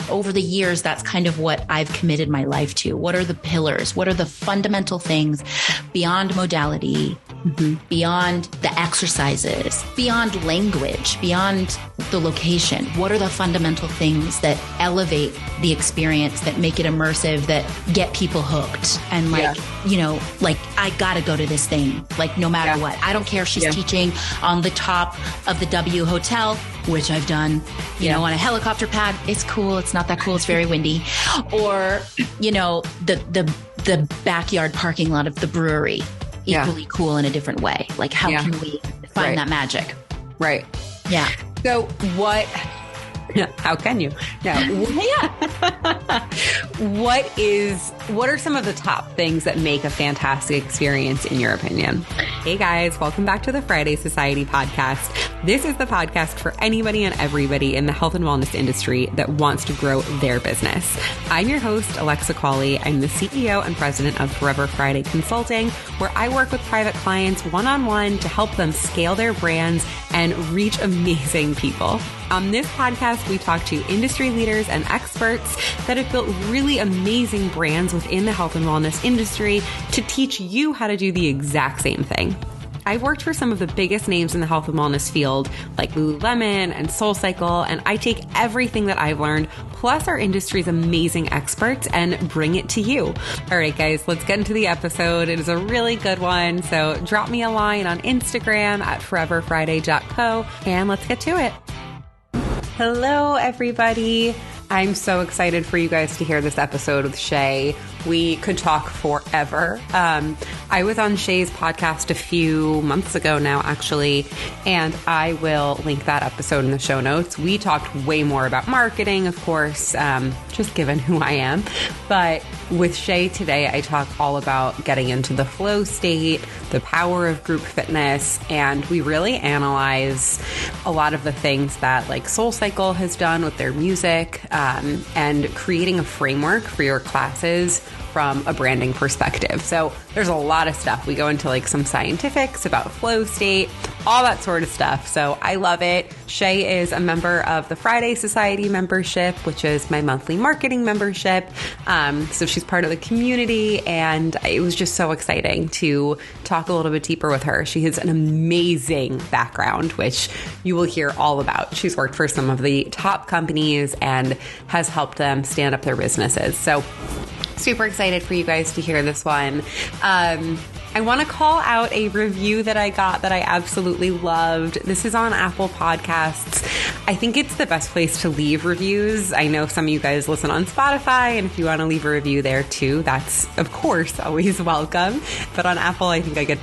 over the years, that's kind of what I've committed my life to. What are the pillars? What are the fundamental things beyond modality, beyond the exercises, beyond language, beyond the location? What are the fundamental things that elevate the experience, that make it immersive, that get people hooked? And like, you know, like I gotta go to this thing, like no matter what. I don't care if she's teaching on the top of the W Hotel, which I've done, you know, on a helicopter pad. It's cool. It's not that cool. It's very windy. Or, you know, the backyard parking lot of the brewery, equally cool in a different way. Like how can we find that magic? Right. Yeah. So how can you? No. What are some of the top things that make a fantastic experience in your opinion? Hey guys, welcome back to the Friday Society podcast. This is the podcast for anybody and everybody in the health and wellness industry that wants to grow their business. I'm your host, Alexa Cawley. I'm the CEO and president of Forever Friday Consulting, where I work with private clients one-on-one to help them scale their brands and reach amazing people. On this podcast, we talk to industry leaders and experts that have built really amazing brands within the health and wellness industry to teach you how to do the exact same thing. I've worked for some of the biggest names in the health and wellness field, like Lululemon and SoulCycle, and I take everything that I've learned, plus our industry's amazing experts, and bring it to you. All right, guys, let's get into the episode. It is a really good one, so drop me a line on Instagram at foreverfriday.co, and let's get to it. Hello, everybody. I'm so excited for you guys to hear this episode with Shay. We could talk forever. I was on Shay's podcast a few months ago now, actually, and I will link that episode in the show notes. We talked way more about marketing, of course, just given who I am. But with Shay today, I talk all about getting into the flow state, the power of group fitness, and we really analyze a lot of the things that like SoulCycle has done with their music, and creating a framework for your classes from a branding perspective. So there's a lot of stuff. We go into like some scientifics about flow state, all that sort of stuff. So I love it. Shay is a member of the Friday Society membership, which is my monthly marketing membership. So she's part of the community, and it was just so exciting to talk a little bit deeper with her. She has an amazing background, which you will hear all about. She's worked for some of the top companies and has helped them stand up their businesses. So super excited for you guys to hear this one. I want to call out a review that I got that I absolutely loved. This is on Apple Podcasts. I think it's the best place to leave reviews. I know some of you guys listen on Spotify, and if you want to leave a review there too, that's of course always welcome. But on Apple, I think you get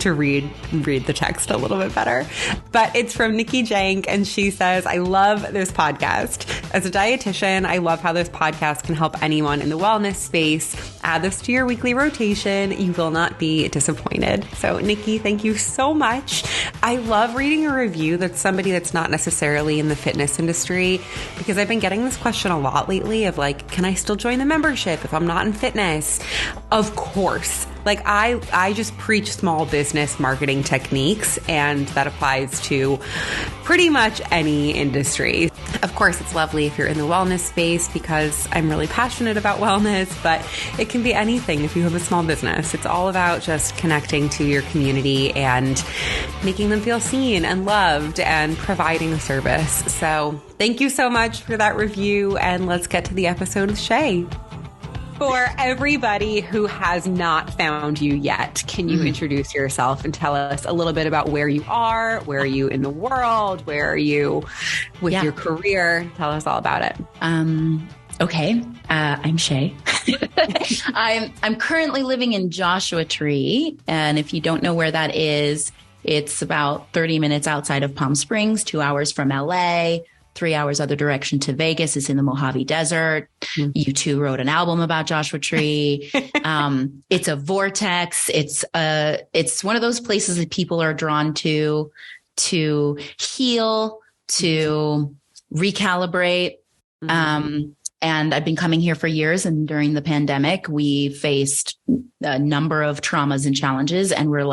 to read the text a little bit better. But it's from Nikki Jank, and she says, "I love this podcast. As a dietitian, I love how this podcast can help anyone in the wellness space. Add this to your weekly rotation. You will not be disappointed." So Nikki, thank you so much. I love reading a review that's somebody that's not necessarily in the fitness industry, because I've been getting this question a lot lately of like, can I still join the membership if I'm not in fitness? Of course. Like I just preach small business marketing techniques, and that applies to pretty much any industry. Of course, it's lovely if you're in the wellness space because I'm really passionate about wellness, but it can be anything if you have a small business. It's all about just connecting to your community and making them feel seen and loved and providing a service. So thank you so much for that review, and let's get to the episode with Shay. For everybody who has not found you yet, can you introduce yourself and tell us a little bit about where you are? Where are you in the world? Where are you with your career? Tell us all about it. Okay. I'm Shay. I'm currently living in Joshua Tree. And if you don't know where that is, it's about 30 minutes outside of Palm Springs, 2 hours from LA. 3 hours other direction to Vegas. It's in the Mojave Desert. U2 wrote an album about Joshua Tree. It's a vortex. It's one of those places that people are drawn to heal, to recalibrate. And I've been coming here for years. And during the pandemic, we faced a number of traumas and challenges. And we're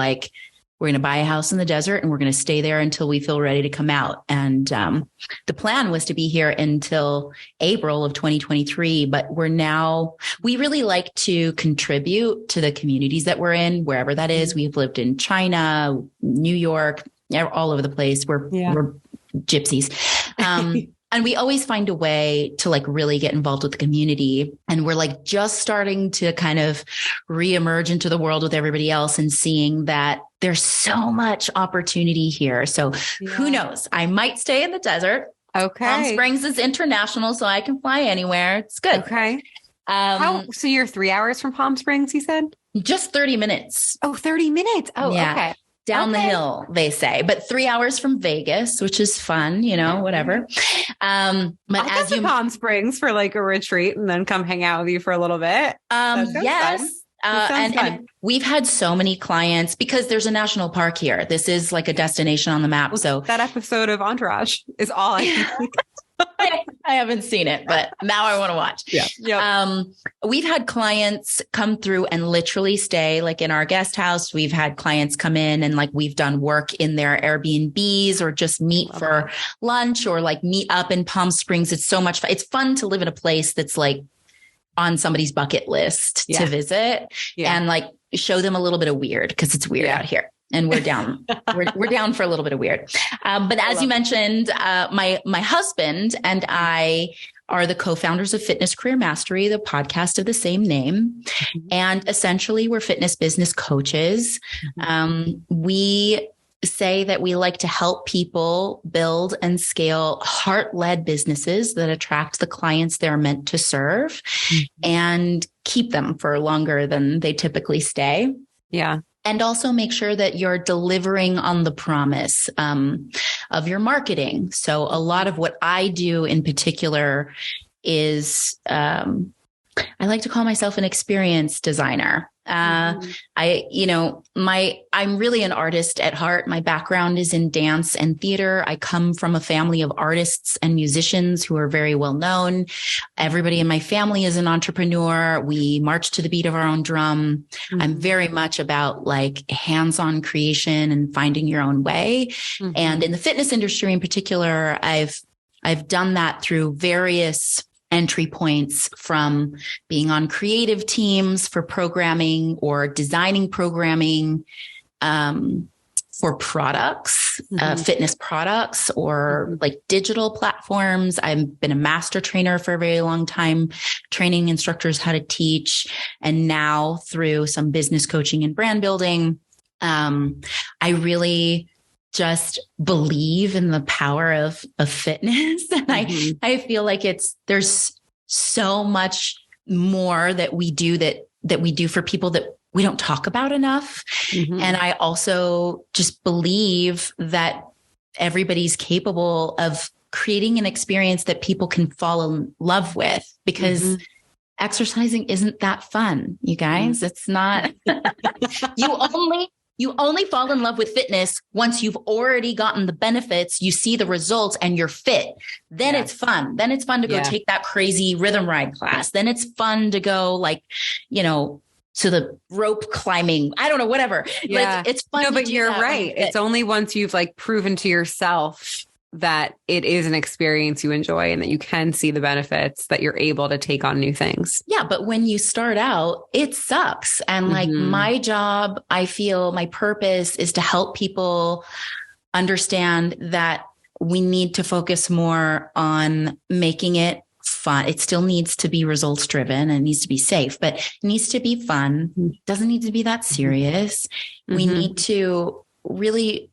We're going to buy a house in the desert and we're going to stay there until we feel ready to come out. And the plan was to be here until April of 2023. But we really like to contribute to the communities that we're in, wherever that is. We've lived in China, New York, all over the place. We're gypsies. And we always find a way to like really get involved with the community. And we're like just starting to kind of reemerge into the world with everybody else and seeing that there's so much opportunity here. So who knows? I might stay in the desert. Okay. Palm Springs is international, so I can fly anywhere. It's good. Okay. So you're 3 hours from Palm Springs, you said? Just 30 minutes. Oh, 30 minutes. Oh, okay. Down the hill, they say, but 3 hours from Vegas, which is fun, But whatever. But as you Palm Springs for like a retreat and then come hang out with you for a little bit. Yes. And we've had so many clients because there's a national park here. This is like a destination on the map. So that episode of Entourage is all I can think of. I haven't seen it, but now I want to watch. Yeah. Yep. We've had clients come through and literally stay like in our guest house. We've had clients come in and like we've done work in their Airbnbs or just meet for lunch or like meet up in Palm Springs. It's so much fun. It's fun to live in a place that's like on somebody's bucket list to visit and like show them a little bit of weird because it's weird out here. And we're down, we're down for a little bit of weird. But as you mentioned, my husband and I are the co-founders of Fitness Career Mastery, the podcast of the same name. Mm-hmm. And essentially we're fitness business coaches. Mm-hmm. We say that we like to help people build and scale heart-led businesses that attract the clients they're meant to serve and keep them for longer than they typically stay. Yeah. And also make sure that you're delivering on the promise of your marketing. So a lot of what I do in particular is I like to call myself an experience designer. I'm really an artist at heart. My background is in dance and theater. I come from a family of artists and musicians who are very well known. Everybody in my family is an entrepreneur. We march to the beat of our own drum. Mm-hmm. I'm very much about like hands-on creation and finding your own way. Mm-hmm. And in the fitness industry in particular, I've done that through various entry points, from being on creative teams for programming or designing programming for products, fitness products, or like digital platforms. I've been a master trainer for a very long time, training instructors how to teach. And now through some business coaching and brand building, I really just believe in the power of fitness. And I feel like there's so much more that we do that we do for people that we don't talk about enough. Mm-hmm. And I also just believe that everybody's capable of creating an experience that people can fall in love with, because exercising isn't that fun, you guys. It's not. You only fall in love with fitness once you've already gotten the benefits, you see the results, and you're fit. Then it's fun. Then it's fun to go take that crazy rhythm ride class. Then it's fun to go to the rope climbing. I don't know, whatever. Yeah. Like, it's fun. No, but you're right. It's only once you've like proven to yourself that it is an experience you enjoy and that you can see the benefits, that you're able to take on new things. Yeah. But when you start out, it sucks. And like my job, I feel my purpose is to help people understand that we need to focus more on making it fun. It still needs to be results driven and needs to be safe, but it needs to be fun. It doesn't need to be that serious. We need to really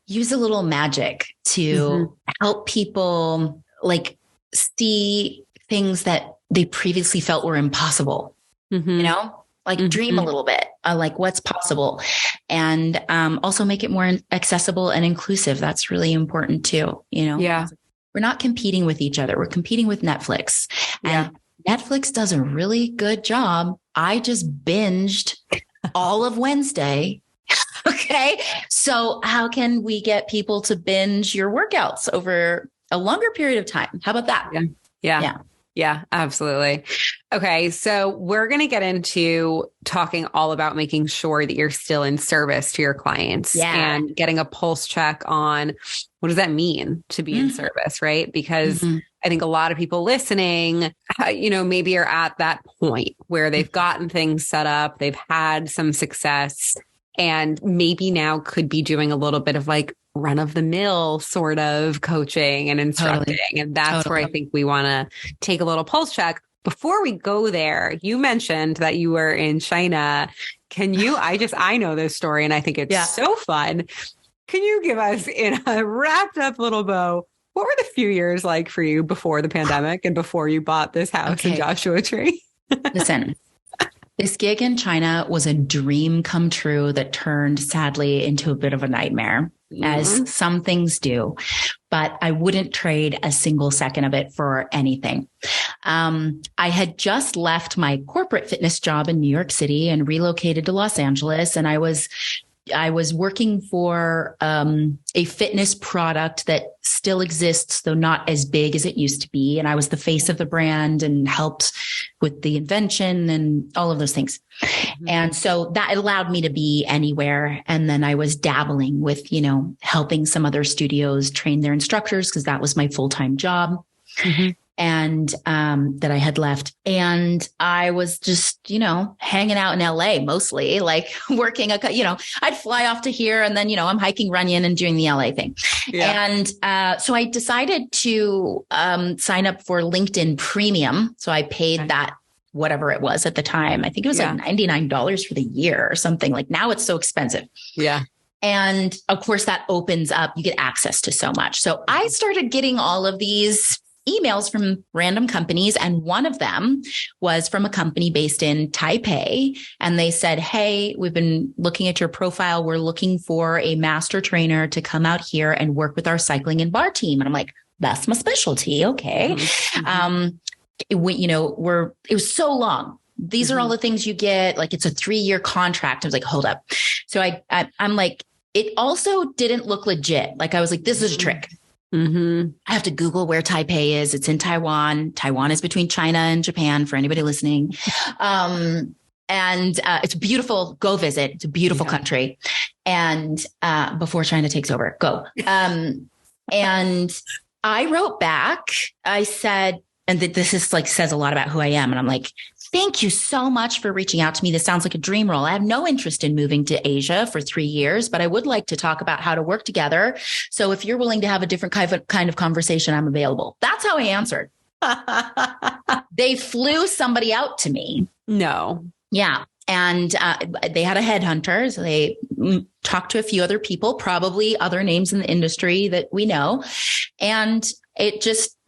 use a little magic to help people like see things that they previously felt were impossible, dream a little bit, like what's possible, and also make it more accessible and inclusive. That's really important too. Yeah. We're not competing with each other. We're competing with Netflix, and Netflix does a really good job. I just binged all of Wednesday. Okay. So how can we get people to binge your workouts over a longer period of time? How about that? Yeah. Yeah, absolutely. Okay. So we're going to get into talking all about making sure that you're still in service to your clients and getting a pulse check on what does that mean to be in service, right? Because I think a lot of people listening, maybe are at that point where they've gotten things set up, they've had some success, and maybe now could be doing a little bit of like run of the mill sort of coaching and instructing. Totally. And that's where I think we want to take a little pulse check. Before we go there, you mentioned that you were in China. I know this story and I think it's so fun. Can you give us in a wrapped up little bow, what were the few years like for you before the pandemic and before you bought this house in Joshua Tree? Listen, this gig in China was a dream come true that turned sadly into a bit of a nightmare, as some things do, but I wouldn't trade a single second of it for anything. I had just left my corporate fitness job in New York City and relocated to Los Angeles, and I was working for a fitness product that still exists, though not as big as it used to be. And I was the face of the brand and helped with the invention and all of those things. And so that allowed me to be anywhere. And then I was dabbling with, helping some other studios train their instructors because that was my full-time job. And that I had left. And I was just, hanging out in LA mostly, like working, I'd fly off to here and then, I'm hiking Runyon and doing the LA thing. Yeah. And so I decided to sign up for LinkedIn Premium. So I paid that, whatever it was at the time. I think it was like $99 for the year or something. Like now it's so expensive. Yeah. And of course that opens up, you get access to so much. So I started getting all of these emails from random companies. And one of them was from a company based in Taipei. And they said, hey, we've been looking at your profile. We're looking for a master trainer to come out here and work with our cycling and bar team. And I'm like, that's my specialty. Okay. It was so long. These are all the things you get. Like it's a 3-year contract. I was like, hold up. So I'm like, it also didn't look legit. Like I was like, this is a trick. I have to Google where Taipei is. It's in Taiwan. Taiwan is between China and Japan for anybody listening. And it's beautiful. Go visit. It's a beautiful country. And before China takes over, go. And I wrote back, I said, and this is like says a lot about who I am. And I'm like, thank you so much for reaching out to me. This sounds like a dream role. I have no interest in moving to Asia for 3 years, but I would like to talk about how to work together. So if you're willing to have a different kind of conversation, I'm available. That's how I answered. They flew somebody out to me. No. Yeah. And they had a headhunter. So they talked to a few other people, probably other names in the industry that we know. And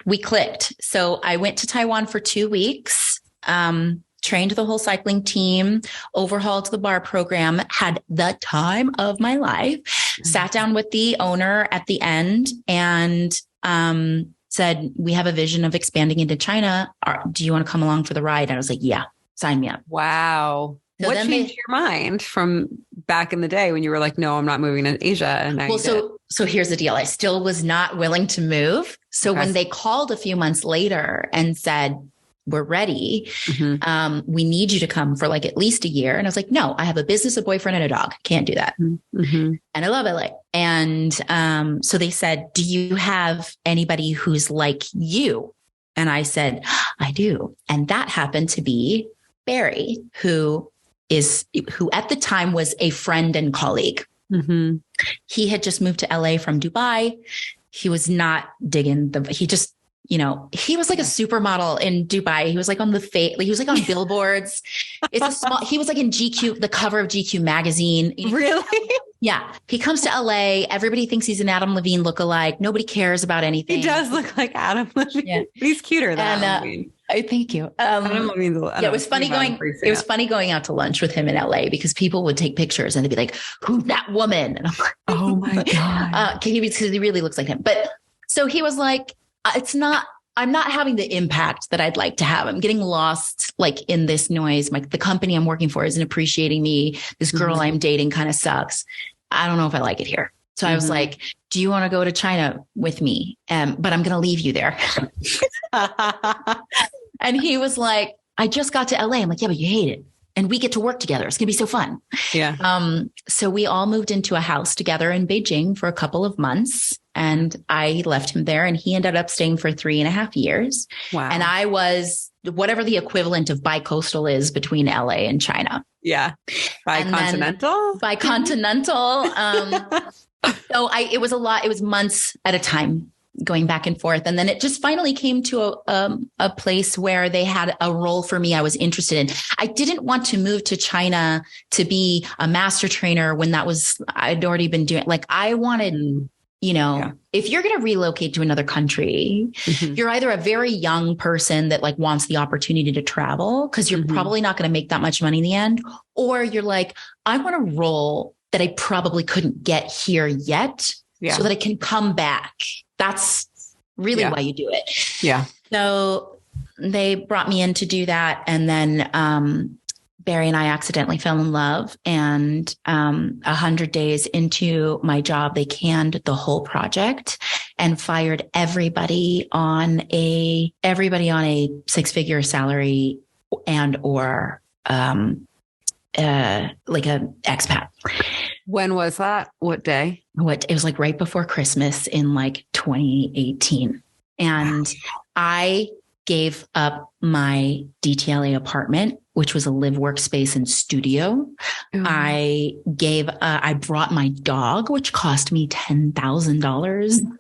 we clicked. So I went to Taiwan for 2 weeks. Trained the whole cycling team, overhauled the bar program, had the time of my life, sat down with the owner at the end and said, we have a vision of expanding into China. Do you want to come along for the ride? And I was like, yeah, sign me up. Wow. So what changed your mind from back in the day when you were like, no, I'm not moving to Asia? And so here's the deal. I still was not willing to move. So when they called a few months later and said, we're ready. We need you to come for like at least a year. And I was like, no, I have a business, a boyfriend, and a dog. Can't do that. And I love LA. And so they said, do you have anybody who's like you? And I said, I do. And that happened to be Barry, who at the time was a friend and colleague. He had just moved to LA from Dubai. He was not digging he was like a supermodel in Dubai. He was like on he was like on billboards. He was like in GQ, the cover of GQ magazine. Really? Yeah. He comes to LA. Everybody thinks he's an Adam Levine lookalike. Nobody cares about anything. He does look like Adam Levine. Yeah. He's cuter than Adam Levine. Thank you. Adam Levine's it was funny going out to lunch with him in LA because people would take pictures and they'd be like, who's that woman? And I'm like, oh my God. because he really looks like him. But so he was like, I'm not having the impact that I'd like to have. I'm getting lost like in this noise. The company I'm working for isn't appreciating me. This girl I'm dating kind of sucks. I don't know if I like it here. So I was like, do you want to go to China with me? But I'm going to leave you there. And he was like, I just got to LA. I'm like, yeah, but you hate it. And we get to work together. It's going to be so fun. Yeah. So we all moved into a house together in Beijing for a couple of months. And I left him there and he ended up staying for 3.5 years. Wow. And I was whatever the equivalent of bicoastal is between LA and China. Yeah. Bicontinental? Bicontinental. So it was a lot. It was months at a time going back and forth. And then it just finally came to a place where they had a role for me I was interested in. I didn't want to move to China to be a master trainer when I'd already been doing, like, I wanted, if you're going to relocate to another country, you're either a very young person that like wants the opportunity to travel because you're probably not going to make that much money in the end, or you're like, I want a role that I probably couldn't get here yet so that I can come back. That's really why you do it. Yeah. So they brought me in to do that. And then Barry and I accidentally fell in love. And 100 days into my job, they canned the whole project and fired everybody on a 6-figure salary and or like a expat. When was that? What day? It was like right before Christmas in like 2018. And I gave up my DTLA apartment, which was a live workspace and studio. I brought my dog, which cost me $10,000.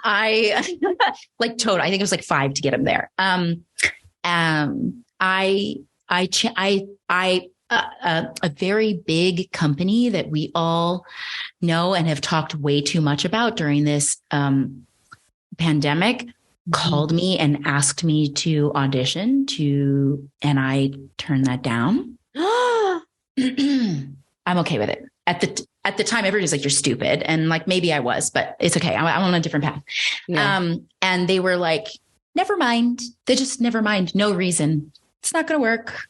I think it was like $5 to get him there. A very big company that we all know and have talked way too much about during this pandemic called me and asked me to audition and I turned that down. I'm okay with it. At the time, everybody's like, you're stupid. And like, maybe I was, but it's okay. I'm on a different path. Yeah. And they were like, never mind. They just never mind. No reason. It's not going to work.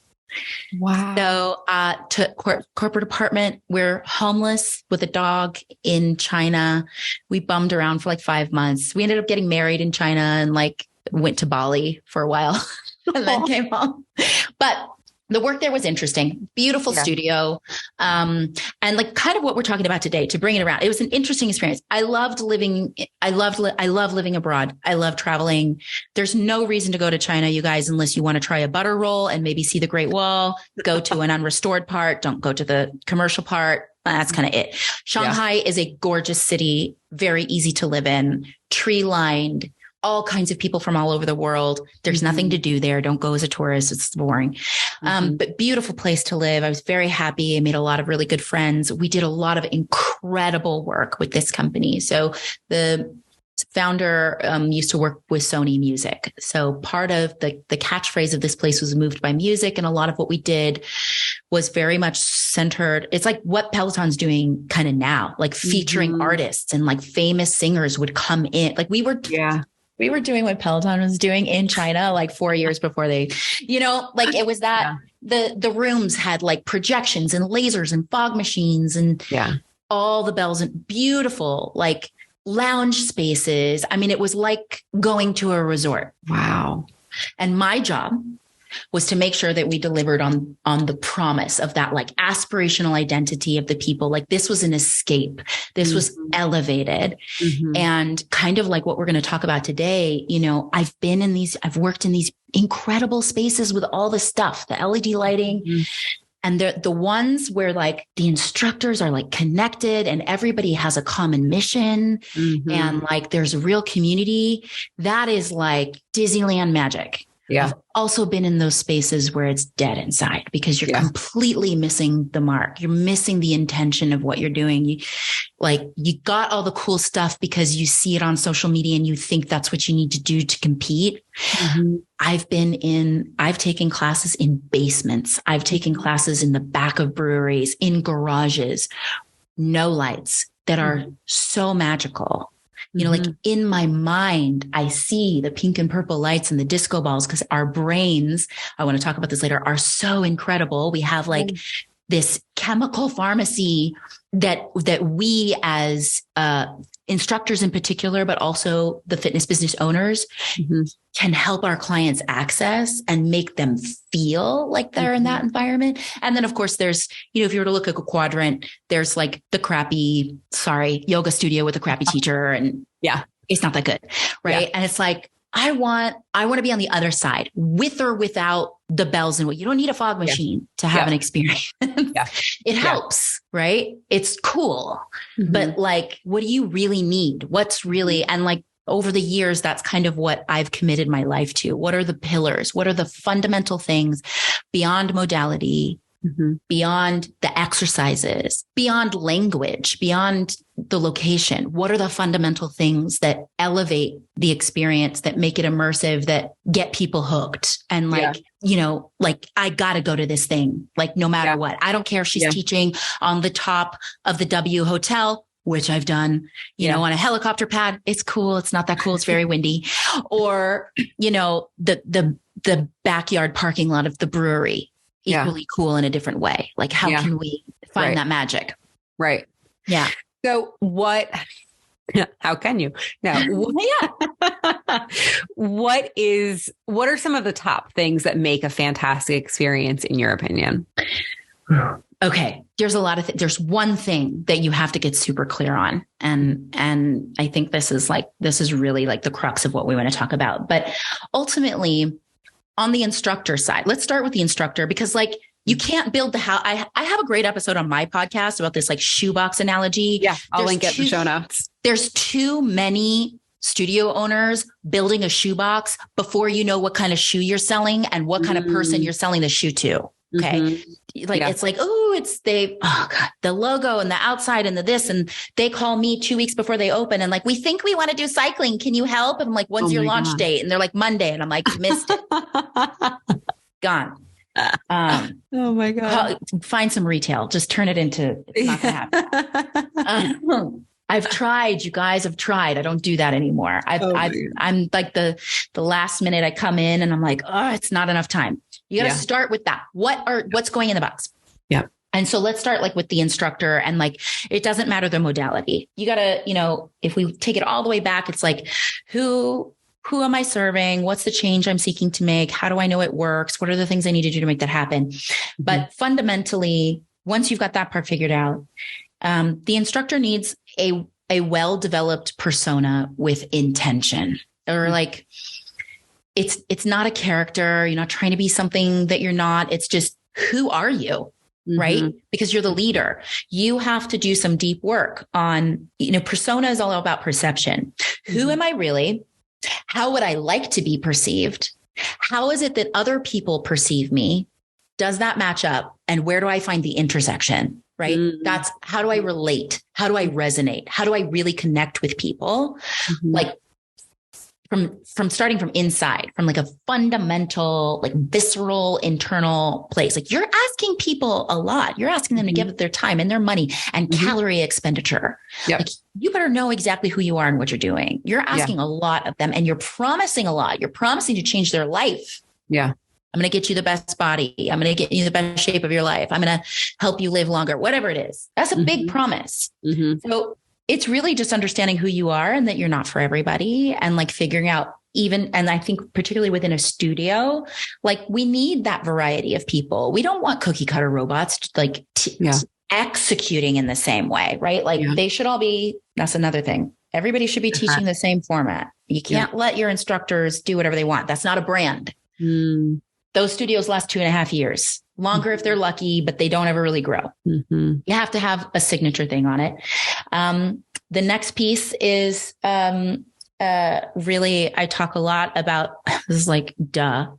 Wow. So, to corporate apartment, we're homeless with a dog in China. We bummed around for like 5 months. We ended up getting married in China and like went to Bali for a while and then came home. But the work there was interesting, beautiful studio. And like kind of what we're talking about today to bring it around. It was an interesting experience. I love living abroad. I love traveling. There's no reason to go to China, you guys, unless you want to try a butter roll and maybe see the Great Wall, go to an unrestored part. Don't go to the commercial part. That's kind of it. Shanghai is a gorgeous city, very easy to live in, tree lined, all kinds of people from all over the world. There's nothing to do there. Don't go as a tourist. It's boring. But beautiful place to live. I was very happy. I made a lot of really good friends. We did a lot of incredible work with this company. So the founder used to work with Sony Music. So part of the catchphrase of this place was moved by music. And a lot of what we did was very much centered. It's like what Peloton's doing kind of now, like featuring artists and like famous singers would come in. Like we were doing what Peloton was doing in China, like 4 years before they, like it was that the rooms had like projections and lasers and fog machines and all the bells and beautiful, like lounge spaces. I mean, it was like going to a resort. Wow. And my job was to make sure that we delivered on the promise of that like aspirational identity of the people. Like this was an escape. This was elevated and kind of like what we're going to talk about today. I've worked in these incredible spaces with all the stuff, the LED lighting and the ones where like the instructors are like connected and everybody has a common mission and like there's a real community. That is like Disneyland magic. Yeah. I've also been in those spaces where it's dead inside because you're completely missing the mark. You're missing the intention of what you're doing. You got all the cool stuff because you see it on social media and you think that's what you need to do to compete. I've taken classes in basements. I've taken classes in the back of breweries, in garages, no lights that are so magical. Like in my mind, I see the pink and purple lights and the disco balls because our brains, I want to talk about this later, are so incredible. We have like this chemical pharmacy that we as instructors in particular, but also the fitness business owners can help our clients access and make them feel like they're in that environment. And then of course there's, if you were to look at a quadrant, there's like the crappy, yoga studio with a crappy teacher. And it's not that good. Right. And it's like, I want to be on the other side with or without the bells and what. You don't need a fog machine to have an experience. It helps, right? It's cool. But like, what do you really need? What's really, and like over the years, that's kind of what I've committed my life to. What are the pillars? What are the fundamental things beyond modality, beyond the exercises, beyond language, beyond the location? What are the fundamental things that elevate the experience, that make it immersive, that get people hooked? And like, like I got to go to this thing, like no matter what. I don't care if she's teaching on the top of the W Hotel, which I've done, on a helicopter pad. It's cool. It's not that cool. It's very windy. Or, the backyard parking lot of the brewery. Equally cool in a different way. Like how can we find that magic? Right. Yeah. So how can you? No. What are some of the top things that make a fantastic experience in your opinion? Okay. There's a lot of there's one thing that you have to get super clear on. And I think this is really like the crux of what we want to talk about. But ultimately, on the instructor side, let's start with the instructor, because like you can't build the house. I have a great episode on my podcast about this like shoebox analogy. Yeah. I'll link it in the show notes. There's too many studio owners building a shoebox before you know what kind of shoe you're selling and what kind of person you're selling the shoe to. Okay. It's like, the logo and the outside and the this, and they call me 2 weeks before they open. And like, we think we want to do cycling. Can you help? And I'm like, when's your launch date? And they're like Monday. And I'm like, you missed it. Gone. Oh my God. Find some retail. Just turn it into, it's not going to happen. I've tried, you guys have tried. I don't do that anymore. I'm like the last minute I come in and I'm like, oh, it's not enough time. You got to start with that. What's going in the box? Yeah. And so let's start like with the instructor, and like, it doesn't matter the modality. You got to, if we take it all the way back, it's like, who am I serving? What's the change I'm seeking to make? How do I know it works? What are the things I need to do to make that happen? But fundamentally, once you've got that part figured out, the instructor needs a well-developed persona with intention, or like, it's not a character. You're not trying to be something that you're not. It's just, who are you? Right? Because you're the leader. You have to do some deep work on, persona is all about perception. Who am I really? How would I like to be perceived? How is it that other people perceive me? Does that match up? And where do I find the intersection? Right? That's, how do I relate? How do I resonate? How do I really connect with people? Like from starting from inside, from like a fundamental, like visceral, internal place. Like you're asking people a lot. You're asking them to give up their time and their money and calorie expenditure. Like you better know exactly who you are and what you're doing. You're asking a lot of them, and you're promising a lot. You're promising to change their life. Yeah. I'm going to get you the best body. I'm going to get you the best shape of your life. I'm going to help you live longer, whatever it is. That's a big promise. So it's really just understanding who you are and that you're not for everybody, and like figuring out and I think particularly within a studio, like we need that variety of people. We don't want cookie cutter robots like executing in the same way, right? Like they should all be, that's another thing. Everybody should be teaching the same format. You can't let your instructors do whatever they want. That's not a brand. Those studios last 2.5 years, longer if they're lucky, but they don't ever really grow. You have to have a signature thing on it. The next piece is really, I talk a lot about, this is like,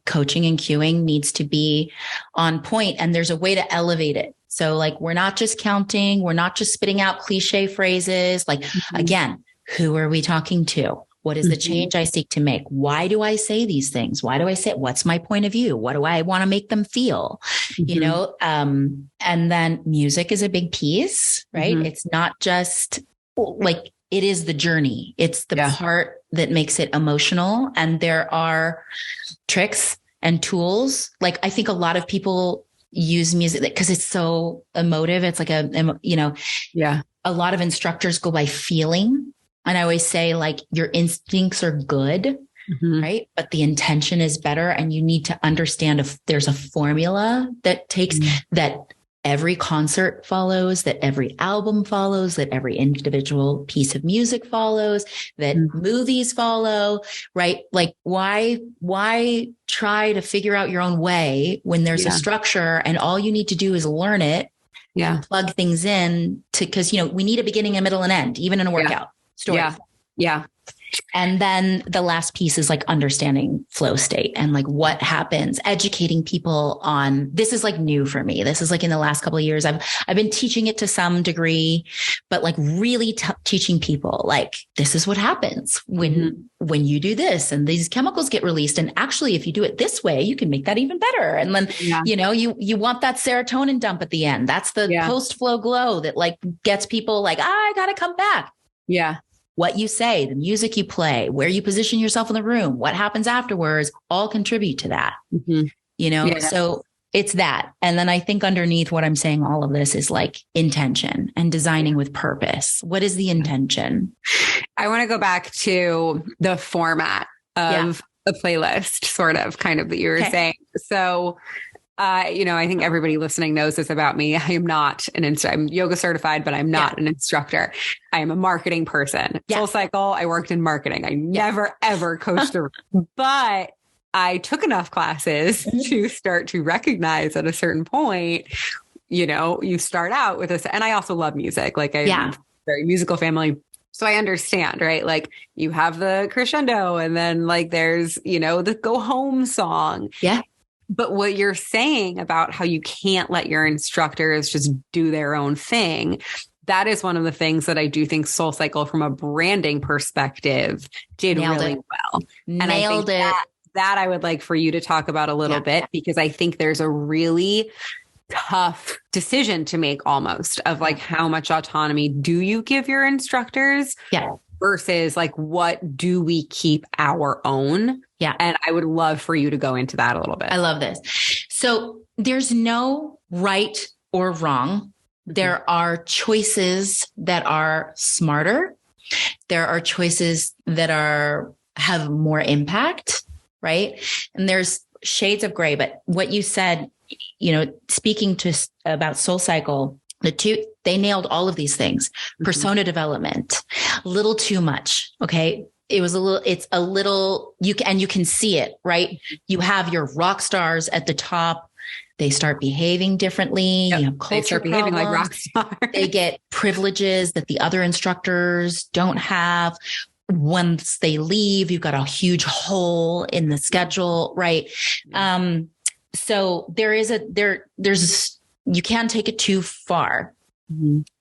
coaching and cueing needs to be on point, and there's a way to elevate it. So like, we're not just counting, we're not just spitting out cliche phrases. Like, again, who are we talking to? What is the change I seek to make? Why do I say these things? Why do I say it? What's my point of view? What do I want to make them feel? And then music is a big piece, right? It's not just like, it is the journey. It's the part that makes it emotional. And there are tricks and tools. Like, I think a lot of people use music because it's so emotive. It's like a lot of instructors go by feeling. And I always say, like, your instincts are good, right? But the intention is better. And you need to understand if there's a formula that takes that every concert follows, that every album follows, that every individual piece of music follows, that movies follow, right? Like, why try to figure out your own way when there's a structure and all you need to do is learn it and plug things in to, because, you know, we need a beginning, a middle, and end, even in a workout story. Yeah. And then the last piece is like understanding flow state and like what happens, educating people on, this is like new for me. This is like in the last couple of years, I've been teaching it to some degree, but like really teaching people, like, this is what happens when you do this and these chemicals get released. And actually, if you do it this way, you can make that even better. And then, you know, you want that serotonin dump at the end. That's the post-flow glow that like gets people like, I got to come back. Yeah. What you say, the music you play, where you position yourself in the room, what happens afterwards, all contribute to that, you know? Yeah. So it's that. And then I think underneath what I'm saying, all of this is like intention and designing with purpose. What is the intention? I want to go back to the format of a playlist, sort of, kind of, that you were saying. So, you know, I think everybody listening knows this about me. I am not I'm yoga certified, but I'm not an instructor. I am a marketing person. SoulCycle, I worked in marketing. I never, ever coached but I took enough classes to start to recognize at a certain point, you know, you start out with this. And I also love music. Like, I'm a very musical family. So I understand, right? Like, you have the crescendo and then like there's, you know, the go home song. Yeah. But what you're saying about how you can't let your instructors just do their own thing, that is one of the things that I do think SoulCycle from a branding perspective did really well. And Nailed it. That I would like for you to talk about a little bit, because I think there's a really tough decision to make, almost, of like, how much autonomy do you give your instructors versus like, what do we keep our own? Yeah. And I would love for you to go into that a little bit. I love this. So there's no right or wrong. There are choices that are smarter. There are choices that have more impact, right? And there's shades of gray. But what you said, you know, speaking about SoulCycle, they nailed all of these things. Persona development, a little too much. Okay. It's a little, you can see it, right? You have your rock stars at the top. They start behaving differently. You have culture, they start behaving like rock stars. They get privileges that the other instructors don't have. Once they leave, you've got a huge hole in the schedule, right? So there's you can take it too far.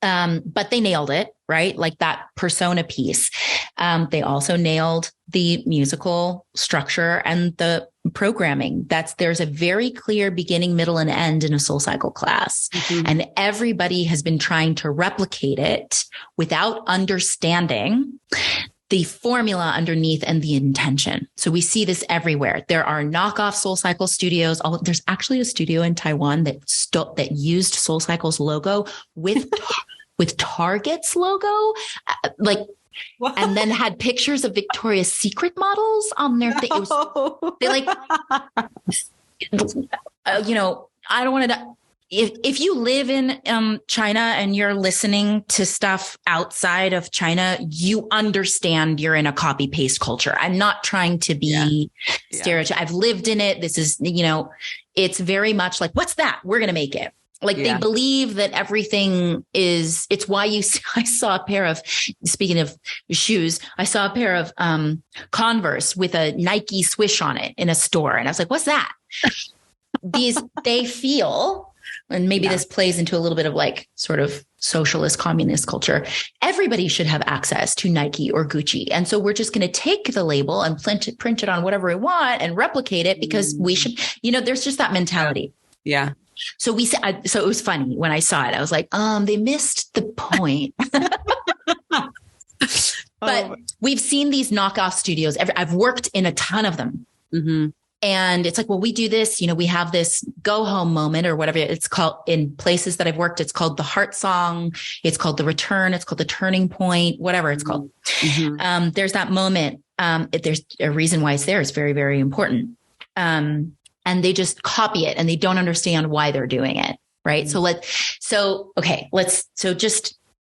But they nailed it, right? Like that persona piece. They also nailed the musical structure and the programming. There's a very clear beginning, middle, and end in a SoulCycle class. And everybody has been trying to replicate it without understanding the formula underneath and the intention. So we see this everywhere. There are knockoff SoulCycle studios. There's actually a studio in Taiwan that used SoulCycle's logo with Target's logo, and then had pictures of Victoria's Secret models on their thing. You know, I don't want to. If you live in China and you're listening to stuff outside of China, you understand you're in a copy paste culture. I'm not trying to be stereotypical. I've lived in it. This is, you know, it's very much like, what's that? We're going to make it. Like they believe that everything is, it's why I saw a pair of, speaking of shoes, I saw a pair of Converse with a Nike swoosh on it in a store. And I was like, what's that? They feel, and maybe this plays into a little bit of like sort of socialist communist culture. Everybody should have access to Nike or Gucci. And so we're just going to take the label and print it on whatever we want and replicate it because we should, you know, there's just that mentality. Yeah. So so it was funny when I saw it. I was like, they missed the point. But we've seen these knockoff studios. I've worked in a ton of them. And it's like, well, we do this, we have this go home moment or whatever it's called in places that I've worked. It's called the heart song. It's called the return. It's called the turning point, whatever it's called. Mm-hmm. There's that moment. There's a reason why it's there. It's very, very important. And they just copy it and they don't understand why they're doing it. Right. Mm-hmm.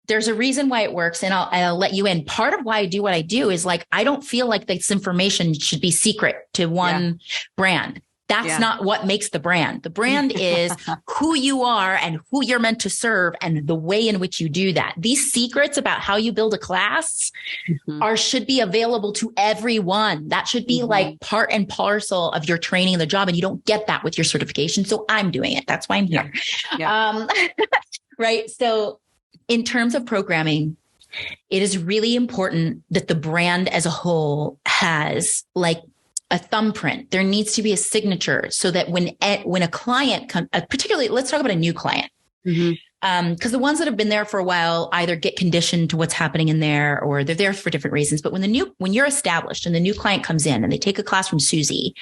There's a reason why it works, and I'll let you in. Part of why I do what I do is like, I don't feel like this information should be secret to one brand. That's not what makes the brand. The brand is who you are and who you're meant to serve and the way in which you do that. These secrets about how you build a class should be available to everyone. That should be like part and parcel of your training and the job. And you don't get that with your certification. So I'm doing it. That's why I'm here. Yeah. Right. So in terms of programming, it is really important that the brand as a whole has like a thumbprint. There needs to be a signature so that when a client comes, particularly, let's talk about a new client. Because the ones that have been there for a while either get conditioned to what's happening in there or they're there for different reasons. But when you're established and the new client comes in and they take a class from Susie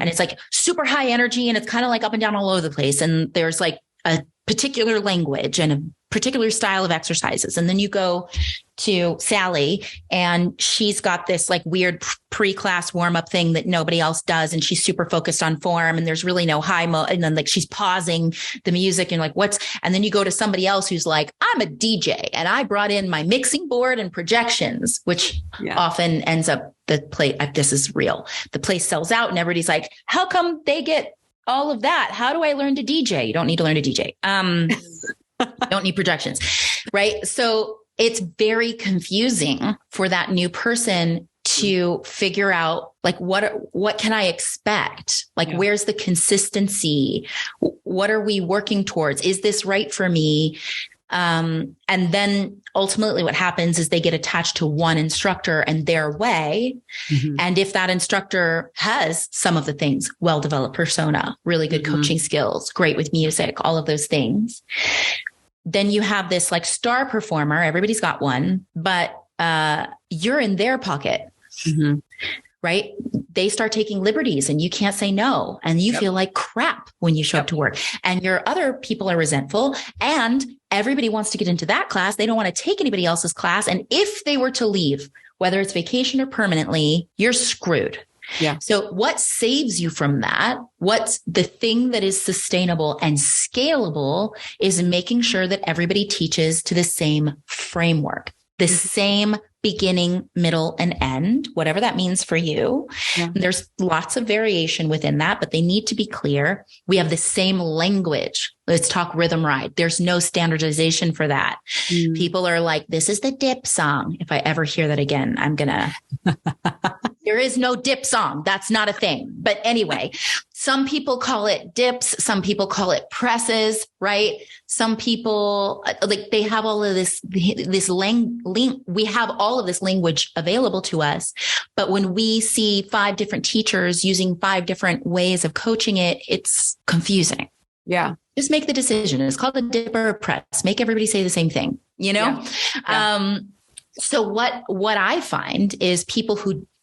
and it's like super high energy and it's kind of like up and down all over the place. And there's like a particular language and a particular style of exercises. And then you go to Sally and she's got this like weird pre-class warm-up thing that nobody else does. And she's super focused on form and there's really no and then like she's pausing the music and like and then you go to somebody else who's like, I'm a DJ and I brought in my mixing board and projections, which often ends up this is real. The place sells out and everybody's like, how come they get all of that? How do I learn to DJ? You don't need to learn to DJ. Don't need projections, right? So it's very confusing for that new person to figure out like, what can I expect? Like, where's the consistency? What are we working towards? Is this right for me? And then ultimately what happens is they get attached to one instructor and their way. And if that instructor has some of the things, well-developed persona, really good coaching skills, great with music, all of those things, then you have this like star performer. Everybody's got one, but you're in their pocket, right? They start taking liberties and you can't say no. And you feel like crap when you show up to work and your other people are resentful and everybody wants to get into that class. They don't want to take anybody else's class. And if they were to leave, whether it's vacation or permanently, you're screwed. Yeah. So what saves you from that? What's the thing that is sustainable and scalable is making sure that everybody teaches to the same framework, the same beginning, middle, and end, whatever that means for you. Yeah. There's lots of variation within that, but they need to be clear. We have the same language. Let's talk rhythm ride. There's no standardization for that. People are like, this is the dip song. If I ever hear that again, I'm going to, there is no dip song. That's not a thing. But anyway, some people call it dips. Some people call it presses, right? Some people like they have all of this we have all of this language available to us. But when we see 5 different teachers using 5 different ways of coaching it, it's confusing. Yeah. Just make the decision. It's called the dip or press. Make everybody say the same thing, So what I find is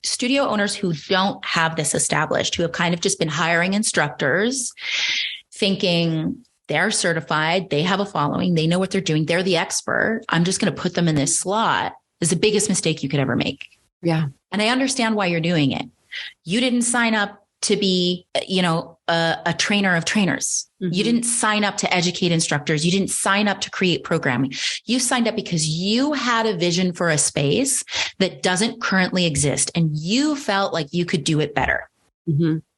studio owners who don't have this established, who have kind of just been hiring instructors, thinking they're certified, they have a following, they know what they're doing, they're the expert. I'm just going to put them in this slot is the biggest mistake you could ever make. Yeah. And I understand why you're doing it. You didn't sign up to be, a trainer of trainers. You didn't sign up to educate instructors. You didn't sign up to create programming. You signed up because you had a vision for a space that doesn't currently exist. And you felt like you could do it better.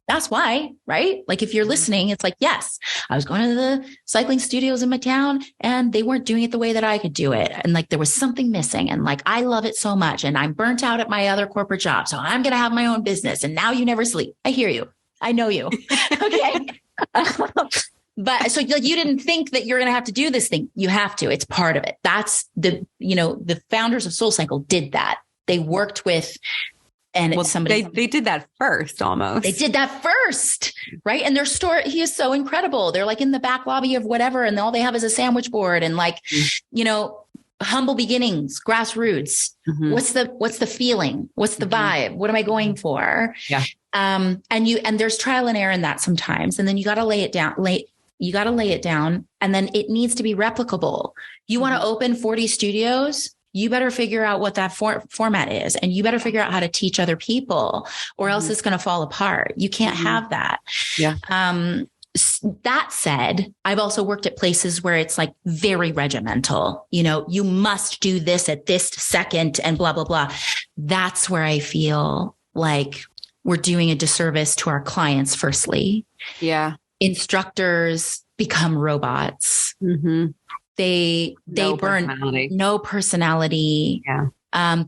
That's why, right? Like if you're listening, it's like, yes, I was going to the cycling studios in my town and they weren't doing it the way that I could do it. And like, there was something missing and like, I love it so much and I'm burnt out at my other corporate job. So I'm going to have my own business. And now you never sleep. I hear you. I know you. Okay. But so like, you didn't think that you're going to have to do this thing. You have to, it's part of it. That's the founders of SoulCycle did that. They worked with, and they did that first almost. They did that first, right? And their store, he is so incredible. They're like in the back lobby of whatever. And all they have is a sandwich board and like, humble beginnings, grassroots. What's the feeling? What's the vibe? What am I going for? Yeah. And there's trial and error in that sometimes. And then you got to lay it down. You got to lay it down, and then it needs to be replicable. You want to open 40 studios, you better figure out what that format is, and you better figure out how to teach other people, or else it's going to fall apart. You can't have that. Yeah. That said, I've also worked at places where it's like very regimental. You must do this at this second and blah, blah, blah. That's where I feel like we're doing a disservice to our clients, firstly. Yeah. Instructors become robots. They burn no personality. Yeah.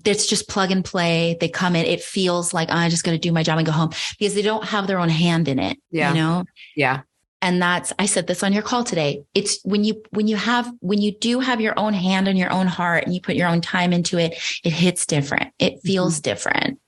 It's just plug and play. They come in. It feels like I just got to do my job and go home, because they don't have their own hand in it. Yeah. Yeah. And I said this on your call today. It's when you do have your own hand on your own heart and you put your own time into it, it hits different. It feels different.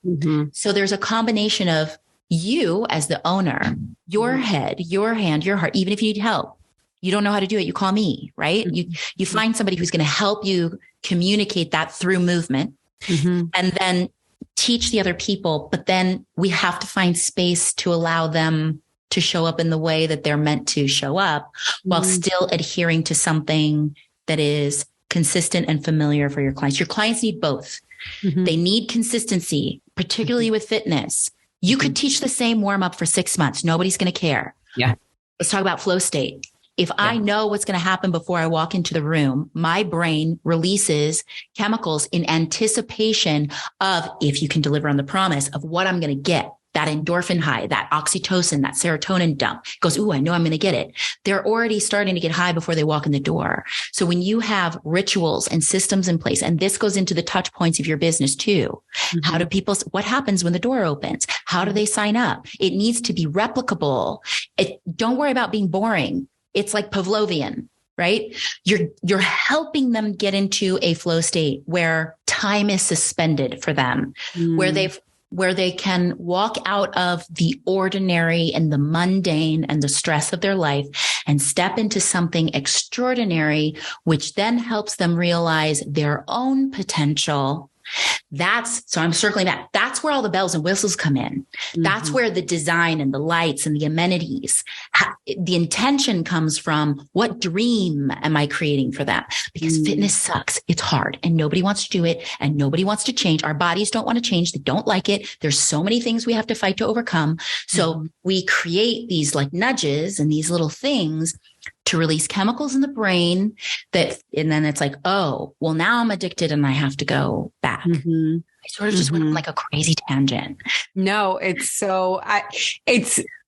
So there's a combination of you as the owner, your head, your hand, your heart. Even if you need help, you don't know how to do it, you call me, right? You find somebody who's going to help you communicate that through movement, and then teach the other people. But then we have to find space to allow them to show up in the way that they're meant to show up, while still adhering to something that is consistent and familiar for your clients. Your clients need both. They need consistency, particularly with fitness. You could teach the same warm up for 6 months. Nobody's going to care. Yeah. Let's talk about flow state. If I know what's going to happen before I walk into the room, my brain releases chemicals in anticipation of, if you can deliver on the promise of what I'm going to get. That endorphin high, that oxytocin, that serotonin dump goes, ooh, I know I'm going to get it. They're already starting to get high before they walk in the door. So when you have rituals and systems in place, and this goes into the touch points of your business too. What happens when the door opens? How do they sign up? It needs to be replicable. Don't worry about being boring. It's like Pavlovian, right? You're helping them get into a flow state where time is suspended for them, where they can walk out of the ordinary and the mundane and the stress of their life and step into something extraordinary, which then helps them realize their own potential. So I'm circling back. That's where all the bells and whistles come in. That's where the design and the lights and the amenities, the intention comes from, what dream am I creating for them? Because fitness sucks. It's hard and nobody wants to do it and nobody wants to change. Our bodies don't want to change. They don't like it. There's so many things we have to fight to overcome. So we create these like nudges and these little things to release chemicals in the brain and then it's like, oh, well, now I'm addicted and I have to go back. I sort of just went on like a crazy tangent. No, it's so, I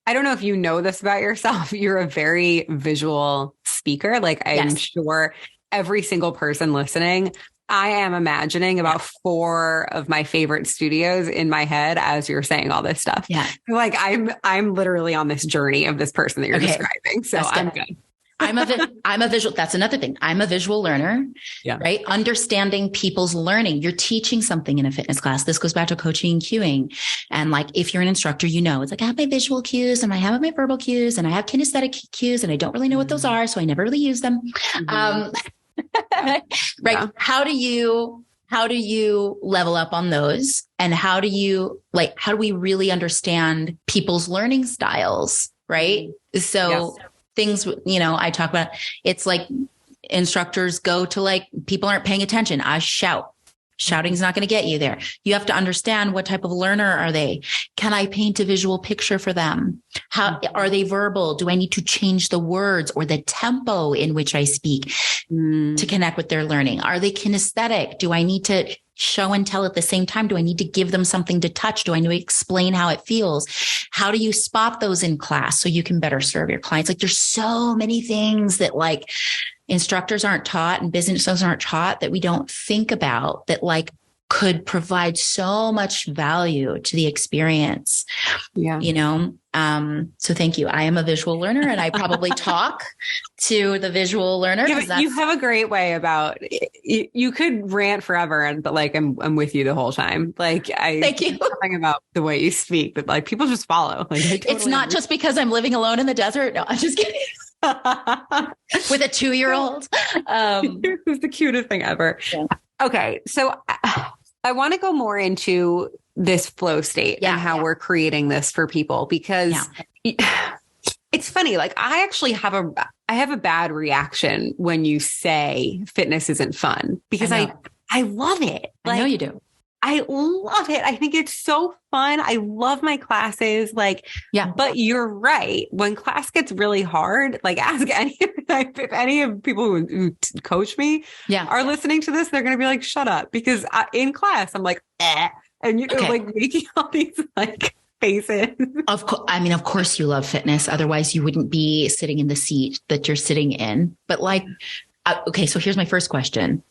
don't know if you know this about yourself. You're a very visual speaker. Like I'm sure every single person listening, I am imagining about 4 of my favorite studios in my head as you're saying all this stuff. Yeah. Like I'm literally on this journey of this person that you're describing. So I'm good. I'm a visual. That's another thing. I'm a visual learner, right? Understanding people's learning. You're teaching something in a fitness class. This goes back to coaching and cueing. And like, if you're an instructor, it's like, I have my visual cues and I have my verbal cues and I have kinesthetic cues and I don't really know what those are. So I never really use them. Right. Yeah. How do you level up on those? And how do we really understand people's learning styles? Right. So things, I talk about, it's like instructors go to like, people aren't paying attention. I shout. Shouting is not going to get you there. You have to understand what type of learner are they? Can I paint a visual picture for them? How are they verbal? Do I need to change the words or the tempo in which I speak to connect with their learning? Are they kinesthetic? Do I need to show and tell at the same time? Do I need to give them something to touch? Do I need to explain how it feels? How do you spot those in class so you can better serve your clients? Like there's so many things that like instructors aren't taught and business owners aren't taught that we don't think about that like could provide so much value to the experience. So thank you. I am a visual learner and I probably talk to the visual learner. You have a great way about you could rant forever, but like, I'm with you the whole time. Like thank you. Something about the way you speak, but like people just follow. Like it's not just because I'm living alone in the desert. No, I'm just kidding. with a 2-year-old. It was the cutest thing ever. Yeah. Okay. So I want to go more into this flow state and how we're creating this for people, because it's funny. Like I actually have a bad reaction when you say fitness isn't fun, because I love it. Like, I know you do. I love it. I think it's so fun. I love my classes. Like, but you're right. When class gets really hard, like ask if any of people who coach me are listening to this, they're going to be like, shut up. Because in class, I'm like, and you're like making all these like faces. Of course you love fitness. Otherwise you wouldn't be sitting in the seat that you're sitting in. But like, okay, so here's my first question.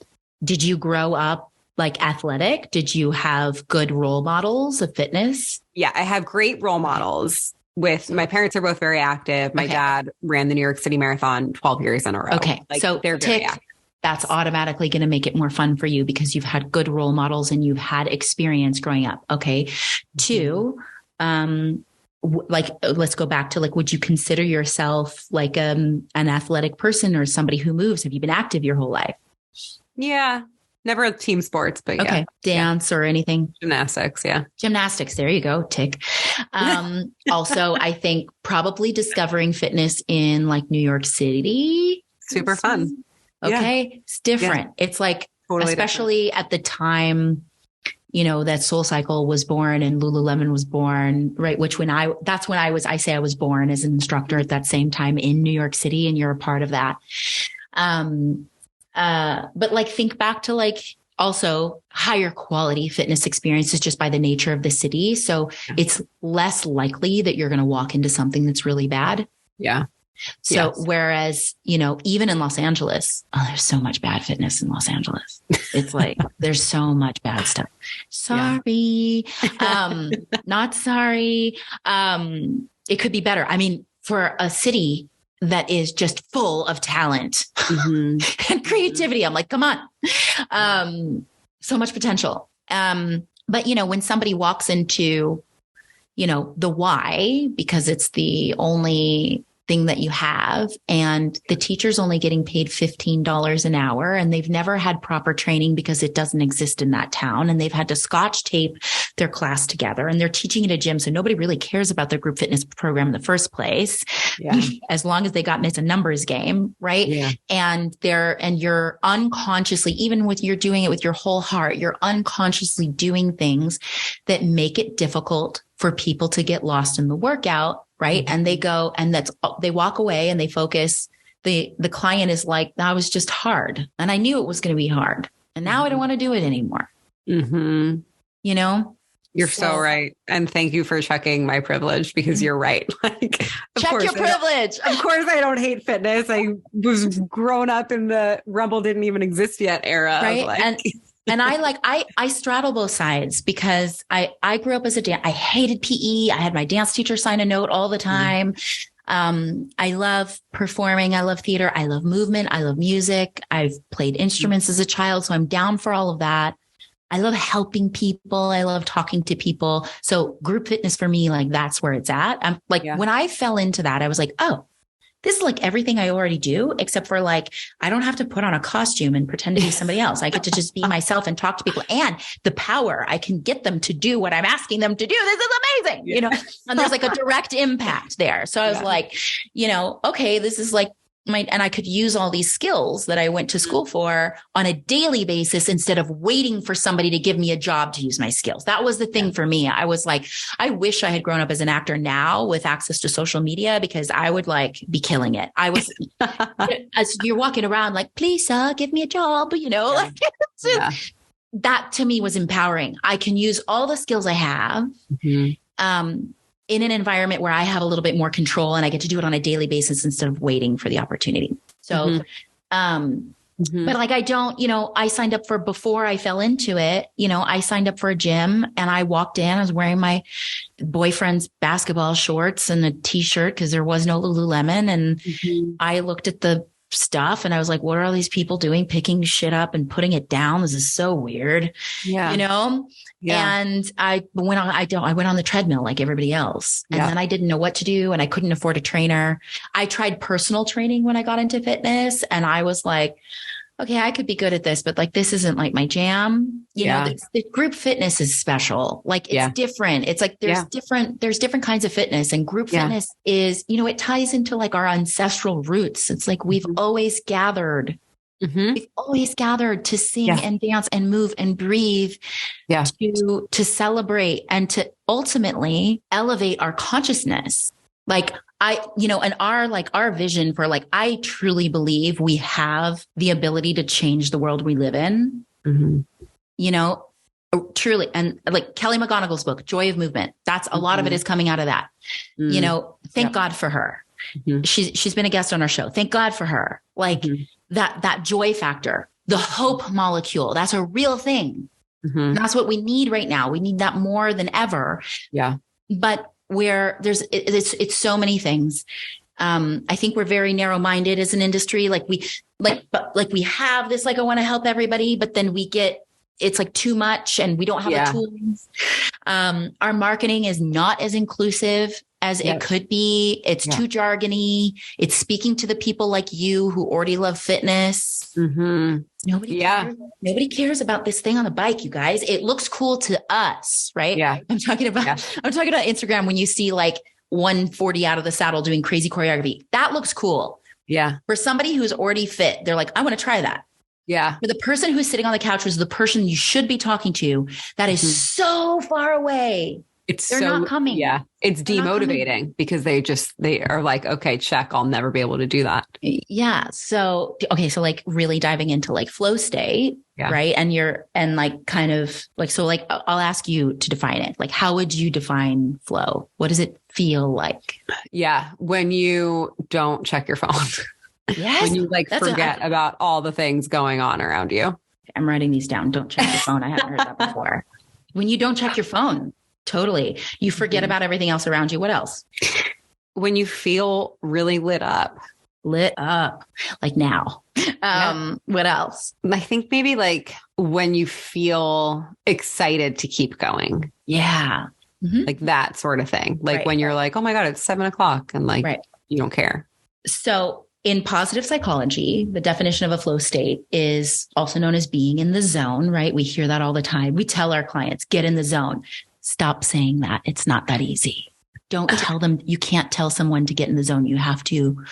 Did you grow up like athletic? Did you have good role models of fitness? Yeah, I have great role models. My parents are both very active. My dad ran the New York City Marathon 12 years in a row. Okay. Like, so they're very active. That's automatically going to make it more fun for you because you've had good role models and you've had experience growing up. Okay. 2, like, let's go back to like, would you consider yourself like an athletic person or somebody who moves? Have you been active your whole life? Yeah. Never team sports, but okay. Dance or anything. Gymnastics. Yeah. Gymnastics. There you go. Tick. Also, I think probably discovering fitness in like New York City. Super fun. Okay. Yeah. It's different. Yeah. It's like, totally especially different. At the time, you know, that SoulCycle was born and Lululemon was born, right? Which that's when I was born as an instructor at that same time in New York City, and you're a part of that. But like think back to like also higher quality fitness experiences just by the nature of the city. So it's less likely that you're going to walk into something that's really bad. Yeah. So whereas, you know, even in Los Angeles, there's so much bad fitness in Los Angeles. It's like, there's so much bad stuff. Sorry. Not sorry. It could be better. I mean, for a city that is just full of talent and creativity. I'm like, come on. So much potential. But you know, when somebody walks into, you know, the why, because it's the only thing that you have, and the teacher's only getting paid $15 an hour, and they've never had proper training because it doesn't exist in that town, and they've had to scotch tape their class together, and they're teaching at a gym, so nobody really cares about their group fitness program in the first place, as long as they got it's a numbers game, right? And you're unconsciously, even with you're doing it with your whole heart, you're unconsciously doing things that make it difficult for people to get lost in the workout. Right. And they go, and they walk away and they focus. The client is like, that was just hard. And I knew it was going to be hard. And now I don't want to do it anymore. You know, you're so right. And thank you for checking my privilege, because you're right. Like, check your privilege. Of course I don't hate fitness. I was grown up in the Rumble didn't even exist yet era. Right. And I straddle both sides, because I grew up as I hated PE. I had my dance teacher sign a note all the time. I love performing. I love theater. I love movement. I love music. I've played instruments as a child, so I'm down for all of that. I love helping people. I love talking to people. So group fitness for me, like that's where it's at. I'm like, when I fell into that, I was like, oh, this is like everything I already do, except for like, I don't have to put on a costume and pretend to be somebody else. I get to just be myself and talk to people, and the power I can get them to do what I'm asking them to do. This is amazing, you know, and there's like a direct impact there. So I was like, you know, okay, this is like and I could use all these skills that I went to school for on a daily basis instead of waiting for somebody to give me a job to use my skills. That was the thing for me. I was like, I wish I had grown up as an actor now with access to social media, because I would like be killing it. I was, as you're walking around like, please, sir, give me a job, you know, like that to me was empowering. I can use all the skills I have. In an environment where I have a little bit more control, and I get to do it on a daily basis instead of waiting for the opportunity. So, but like, I don't, you know, I signed up before I fell into it, you know, I signed up for a gym, and I walked in, I was wearing my boyfriend's basketball shorts and a t-shirt, because there was no Lululemon. And I looked at the stuff. And I was like, what are all these people doing? Picking shit up and putting it down. This is so weird, Yeah. you know? Yeah. And I went on the treadmill like everybody else. And then I didn't know what to do and I couldn't afford a trainer. I tried personal training when I got into fitness and I was like, okay, I could be good at this, but like, this isn't like my jam. You know, the group fitness is special. Like it's different. It's like, there's different kinds of fitness, and group fitness is, you know, it ties into like our ancestral roots. It's like, we've always gathered. We've always gathered to sing and dance and move and breathe, to celebrate and to ultimately elevate our consciousness. Like and our vision for like, I truly believe we have the ability to change the world we live in, you know, truly. And like Kelly McGonigal's book, Joy of Movement, that's a lot of it is coming out of that, you know, thank God for her. She's been a guest on our show. Thank God for her. Like that joy factor, the hope molecule, that's a real thing. And that's what we need right now. We need that more than ever. Yeah. But where it's so many things. I think we're very narrow-minded as an industry. Like we have this, like, I want to help everybody, but then it's like too much and we don't have the tools. Our marketing is not as inclusive as it could be. It's too jargony. It's speaking to the people like you who already love fitness. Nobody cares about this thing on the bike, you guys. It looks cool to us, right? Yeah. I'm talking about Instagram when you see like 140 out of the saddle doing crazy choreography. That looks cool. Yeah. For somebody who's already fit, they're like, I want to try that. Yeah. For the person who's sitting on the couch is the person you should be talking to that is so far away. They're not coming. Yeah. It's demotivating because they are like, okay, check. I'll never be able to do that. Yeah. So, okay. So like really diving into like flow state, right? And like kind of like, so like, I'll ask you to define it. Like, how would you define flow? What does it feel like? Yeah. When you don't check your phone. Yes. When you like forget about all the things going on around you. I'm writing these down. Don't check your phone. I haven't heard that before. When you don't check your phone. Totally. You forget about everything else around you. What else? When you feel really lit up like now. What else? I think maybe like when you feel excited to keep going. Yeah. Like that sort of thing. Like when you're like, oh my God, it's 7:00 and like, you don't care. So in positive psychology, the definition of a flow state is also known as being in the zone, right? We hear that all the time. We tell our clients, get in the zone. Stop saying that. It's not that easy. Don't tell them. You can't tell someone to get in the zone. You have to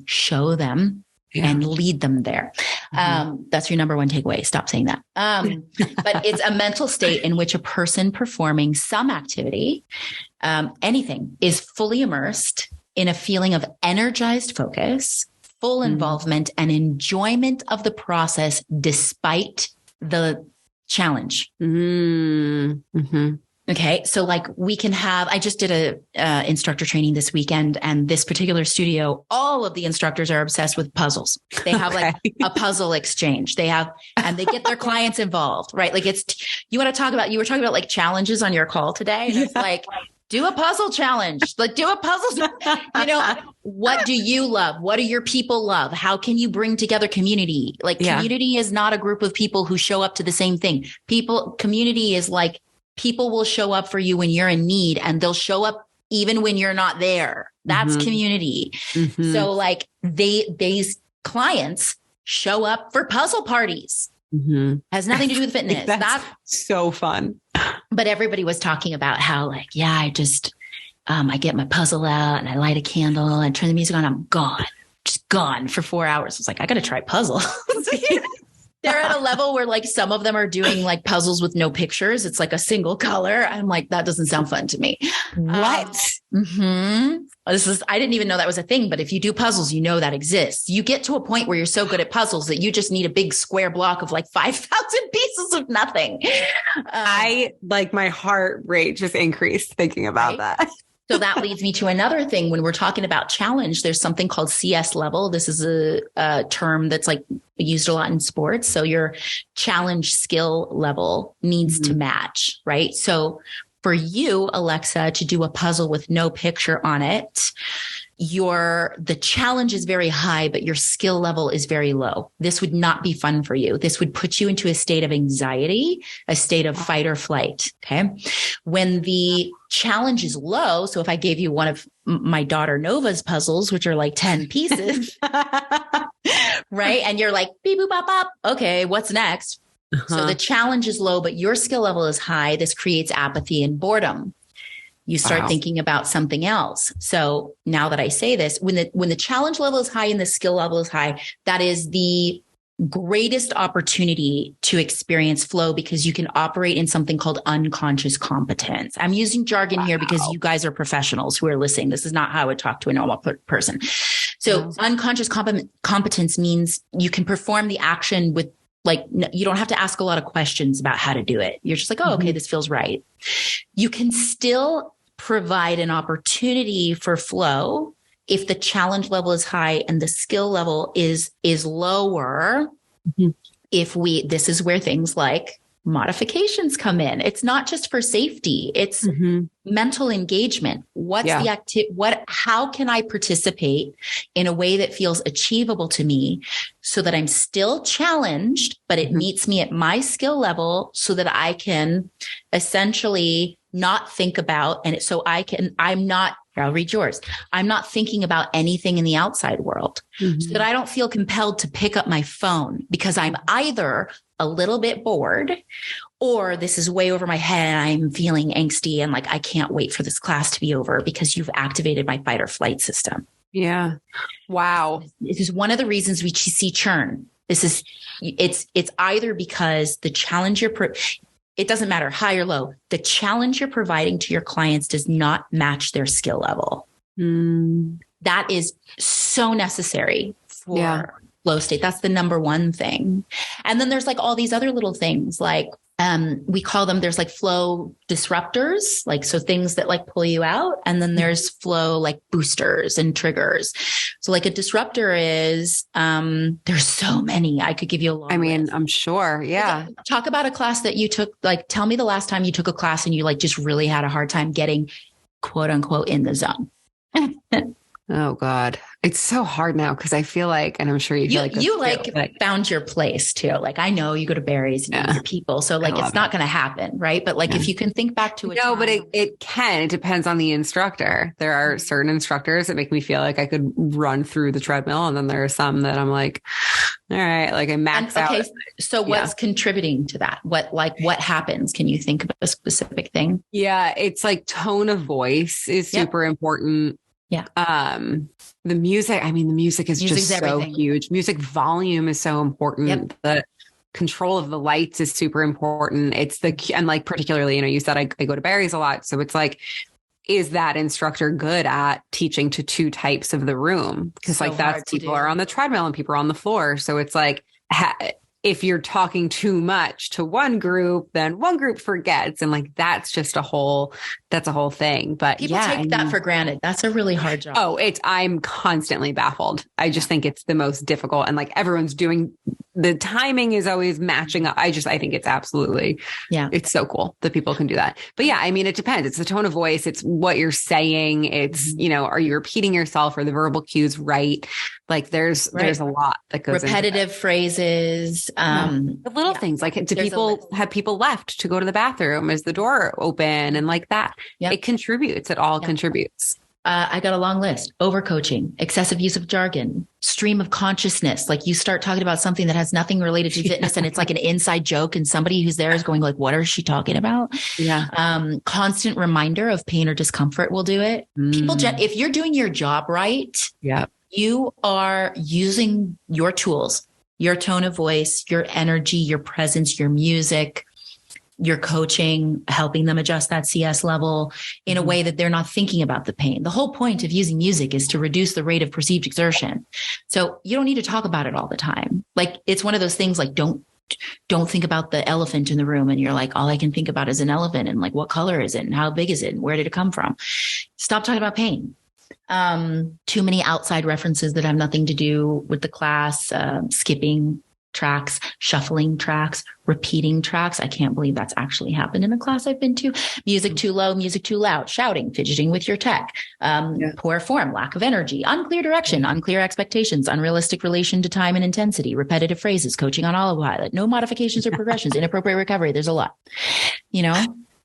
show them and lead them there. That's your number one takeaway. Stop saying that. But it's a mental state in which a person performing some activity, anything, is fully immersed in a feeling of energized focus, full involvement, and enjoyment of the process despite the challenge. Okay. So like we can have, I just did a instructor training this weekend, and this particular studio, all of the instructors are obsessed with puzzles. They have like a puzzle exchange. And they get their clients involved, right? Like you were talking about like challenges on your call today. And it's like, do a puzzle challenge, like do a puzzle. What do you love? What do your people love? How can you bring together community? Like community is not a group of people who show up to the same thing. Community is like, people will show up for you when you're in need, and they'll show up even when you're not there. That's community. So like these clients show up for puzzle parties. Has nothing to do with fitness. That's so fun. But everybody was talking about how like, I just, I get my puzzle out and I light a candle and turn the music on. I'm gone, just gone for 4 hours. I was like, I got to try puzzles. They're at a level where like some of them are doing like puzzles with no pictures. It's like a single color. I'm like, that doesn't sound fun to me. What? I didn't even know that was a thing, but if you do puzzles, you know that exists. You get to a point where you're so good at puzzles that you just need a big square block of like 5,000 pieces of nothing. I like my heart rate just increased thinking about that. So that leads me to another thing. When we're talking about challenge, there's something called CS level. This is a term that's like used a lot in sports. So your challenge skill level needs to match, right? So for you, Alexa, to do a puzzle with no picture on it, the challenge is very high, but your skill level is very low. This would not be fun for you. This would put you into a state of anxiety, a state of fight or flight. Okay. When the challenge is low. So if I gave you one of my daughter Nova's puzzles, which are like 10 pieces, right? And you're like, beep, boop, bop, bop. Okay. What's next? So the challenge is low, but your skill level is high. This creates apathy and boredom. You start thinking about something else. So now that I say this, when the challenge level is high and the skill level is high, that is the greatest opportunity to experience flow, because you can operate in something called unconscious competence. I'm using jargon here because you guys are professionals who are listening. This is not how I would talk to a normal person. So unconscious competence means you can perform the action with, like, you don't have to ask a lot of questions about how to do it. You're just like, oh, okay, this feels right. You can still provide an opportunity for flow if the challenge level is high and the skill level is lower. This is where things like modifications come in. It's not just for safety. It's mental engagement. How can I participate in a way that feels achievable to me so that I'm still challenged, but it meets me at my skill level so that I can essentially not think about, I'll read yours. I'm not thinking about anything in the outside world so that I don't feel compelled to pick up my phone because I'm either a little bit bored or this is way over my head and I'm feeling angsty and like, I can't wait for this class to be over because you've activated my fight or flight system. Yeah. Wow. This is one of the reasons we see churn. It's either because the challenge it doesn't matter, high or low. The challenge you're providing to your clients does not match their skill level. That is so necessary for flow state. That's the number one thing. And then there's like all these other little things, like we call them, there's like flow disruptors, like, so things that like pull you out. And then there's flow like boosters and triggers. So like a disruptor is, there's so many. I could give you a long list. I'm sure. Yeah. Talk about a class that you took, like, tell me the last time you took a class and you like just really had a hard time getting quote unquote in the zone. Oh God. It's so hard now because I feel like, and I'm sure you feel like this you too, like found your place too. Like, I know you go to Barry's and you meet your people. So like, it's not going to happen. Right. But like, if you can think back to it. No, but it can. It depends on the instructor. There are certain instructors that make me feel like I could run through the treadmill. And then there are some that I'm like, all right, like I max out. Okay. So what's contributing to that? What happens? Can you think of a specific thing? Yeah. It's like tone of voice is super important. Yeah. The music is just so huge. Music volume is so important. The control of the lights is super important. And like, particularly, you said I go to Barry's a lot. So it's like, is that instructor good at teaching to two types of the room? Because like that's people are on the treadmill and people are on the floor. So it's like, if you're talking too much to one group, then one group forgets. And like, that's a whole thing. But people take that for granted. That's a really hard job. Oh, I'm constantly baffled. I just think it's the most difficult. And like everyone's doing, the timing is always matching up. I think it's absolutely, it's so cool that people can do that. But yeah, it depends. It's the tone of voice. It's what you're saying. It's, are you repeating yourself? Or the verbal cues right? Like there's a lot that goes repetitive phrases. The little things, like have people left to go to the bathroom? Is the door open? And like that, it contributes. It all contributes. I got a long list. Overcoaching, excessive use of jargon, stream of consciousness. Like you start talking about something that has nothing related to fitness and it's like an inside joke and somebody who's there is going like, what is she talking about? Yeah. Constant reminder of pain or discomfort will do it. People, if you're doing your job right, you are using your tools, your tone of voice, your energy, your presence, your music, your coaching, helping them adjust that CS level in a way that they're not thinking about the pain. The whole point of using music is to reduce the rate of perceived exertion. So you don't need to talk about it all the time. Like it's one of those things like don't think about the elephant in the room. And you're like, all I can think about is an elephant and like, what color is it? And how big is it? And where did it come from? Stop talking about pain. Too many outside references that have nothing to do with the class, skipping tracks, shuffling tracks, repeating tracks. I can't believe that's actually happened in a class I've been to. Music too low, music too loud, shouting, fidgeting with your tech, poor form, lack of energy, unclear direction, unclear expectations, unrealistic relation to time and intensity, repetitive phrases, coaching on autopilot, no modifications or progressions, inappropriate recovery. There's a lot,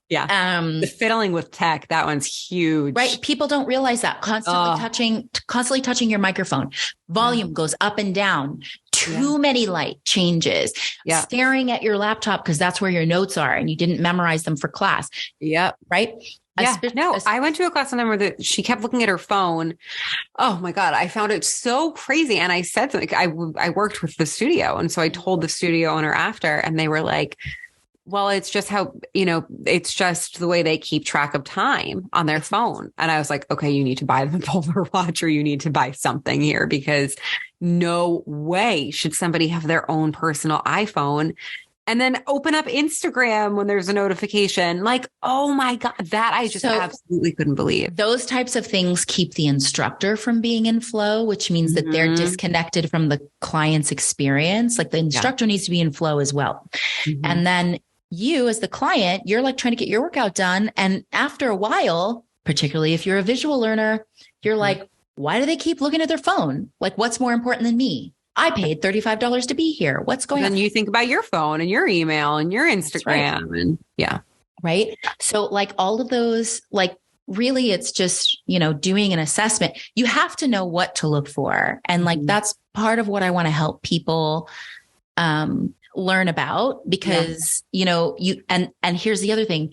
Yeah. The fiddling with tech, that one's huge. Right. People don't realize that. Constantly touching your microphone. Volume goes up and down. Too many light changes. Staring at your laptop because that's where your notes are and you didn't memorize them for class. Yep. Right. Yeah. I went to a class one time where she kept looking at her phone. Oh my God. I found it so crazy. And I said something, I worked with the studio. And so I told the studio owner after, and they were like, well, it's just how, it's just the way they keep track of time on their phone. And I was like, okay, you need to buy them a Polar watch or you need to buy something here, because no way should somebody have their own personal iPhone and then open up Instagram when there's a notification. Like, oh my God, that I just absolutely couldn't believe. Those types of things keep the instructor from being in flow, which means that they're disconnected from the client's experience. Like the instructor needs to be in flow as well. And then you as the client, you're like trying to get your workout done. And after a while, particularly if you're a visual learner, you're like, why do they keep looking at their phone? Like, what's more important than me? I paid $35 to be here. What's going on? Then you think about your phone and your email and your Instagram and Right. So like all of those, like really it's just, doing an assessment. You have to know what to look for. And like, that's part of what I want to help people, learn about, because, and here's the other thing.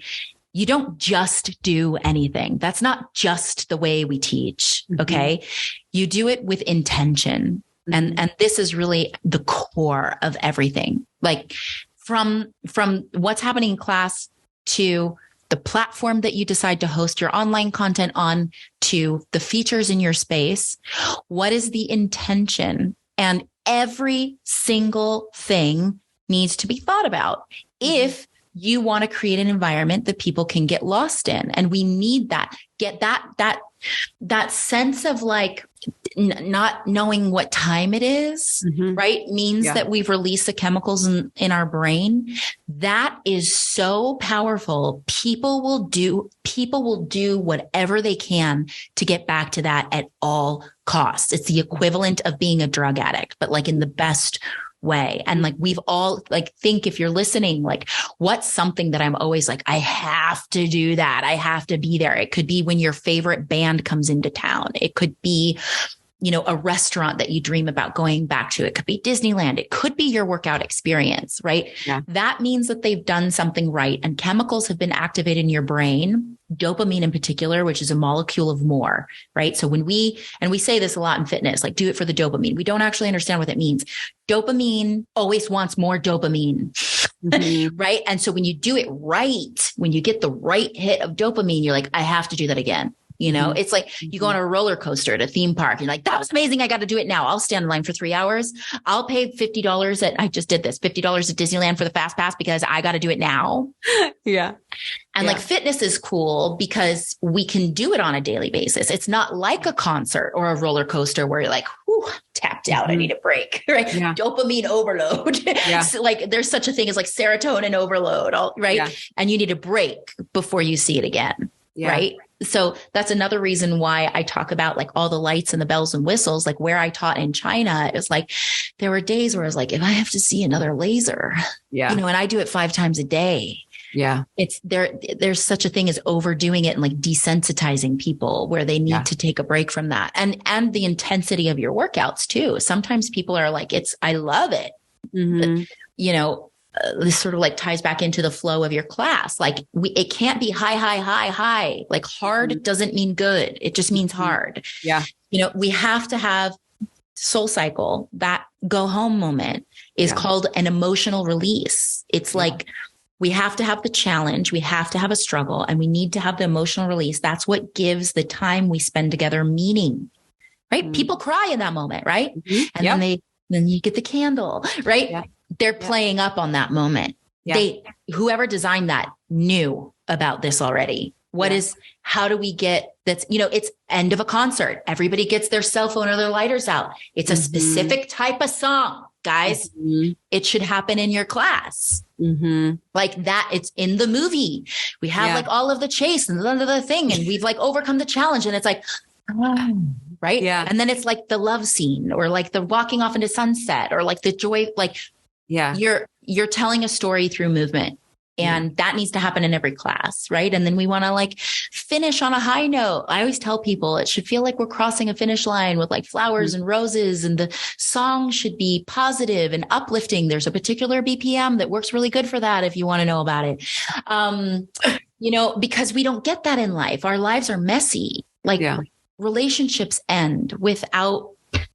You don't just do anything. That's not just the way we teach. Okay. You do it with intention. And this is really the core of everything. Like from what's happening in class to the platform that you decide to host your online content on, to the features in your space, what is the intention? And every single thing needs to be thought about if you want to create an environment that people can get lost in. And we need that, get that sense of like not knowing what time it is, right? Means that we've released the chemicals in our brain. That is so powerful. People will do whatever they can to get back to that at all costs. It's the equivalent of being a drug addict, but like in the best way. And like, we've all like, think if you're listening, like what's something that I'm always like, I have to do that. I have to be there. It could be when your favorite band comes into town. It could be, a restaurant that you dream about going back to. It could be Disneyland. It could be your workout experience, right? Yeah. That means that they've done something right. And chemicals have been activated in your brain, dopamine in particular, which is a molecule of more, right? So when we say this a lot in fitness, like do it for the dopamine. We don't actually understand what that means. Dopamine always wants more dopamine, right? And so when you do it right, when you get the right hit of dopamine, you're like, I have to do that again. It's like you go on a roller coaster at a theme park. You're like, that was amazing. I got to do it now. I'll stand in line for 3 hours. I'll pay $50 I just did this, $50 at Disneyland for the fast pass because I got to do it now. Yeah. And like fitness is cool because we can do it on a daily basis. It's not like a concert or a roller coaster where you're like, whew, tapped out. I need a break, right? Yeah. Dopamine overload. Yeah. So like there's such a thing as like serotonin overload, right? Yeah. And you need a break before you see it again. Yeah. Right. So that's another reason why I talk about like all the lights and the bells and whistles, like where I taught in China, it was like, there were days where I was like, if I have to see another laser, and I do it 5 times a day. Yeah. It's there's such a thing as overdoing it and like desensitizing people where they need to take a break from that. And the intensity of your workouts too. Sometimes people are like, I love it. But, this sort of like ties back into the flow of your class. Like it can't be high. Like hard doesn't mean good. It just means hard. Yeah. We have to have Soul Cycle. That go home moment is called an emotional release. It's like, we have to have the challenge. We have to have a struggle and we need to have the emotional release. That's what gives the time we spend together meaning, right? People cry in that moment, right? And then you get the candle, right? Yeah. They're playing up on that moment. Yeah. Whoever designed that knew about this already. How do we get that's, it's end of a concert. Everybody gets their cell phone or their lighters out. It's a specific type of song. guys, it should happen in your class. Like that. It's in the movie. We have like all of the chase and the thing, and we've like overcome the challenge. And it's like, right. Yeah. And then it's like the love scene, or like the walking off into sunset, or like the joy, like, you're telling a story through movement. And that needs to happen in every class. Right. And then we want to like finish on a high note. I always tell people it should feel like we're crossing a finish line with like flowers and roses, and the song should be positive and uplifting. There's a particular BPM that works really good for that, if you want to know about it. You know, because we don't get that in life. Our lives are messy. Like relationships end without,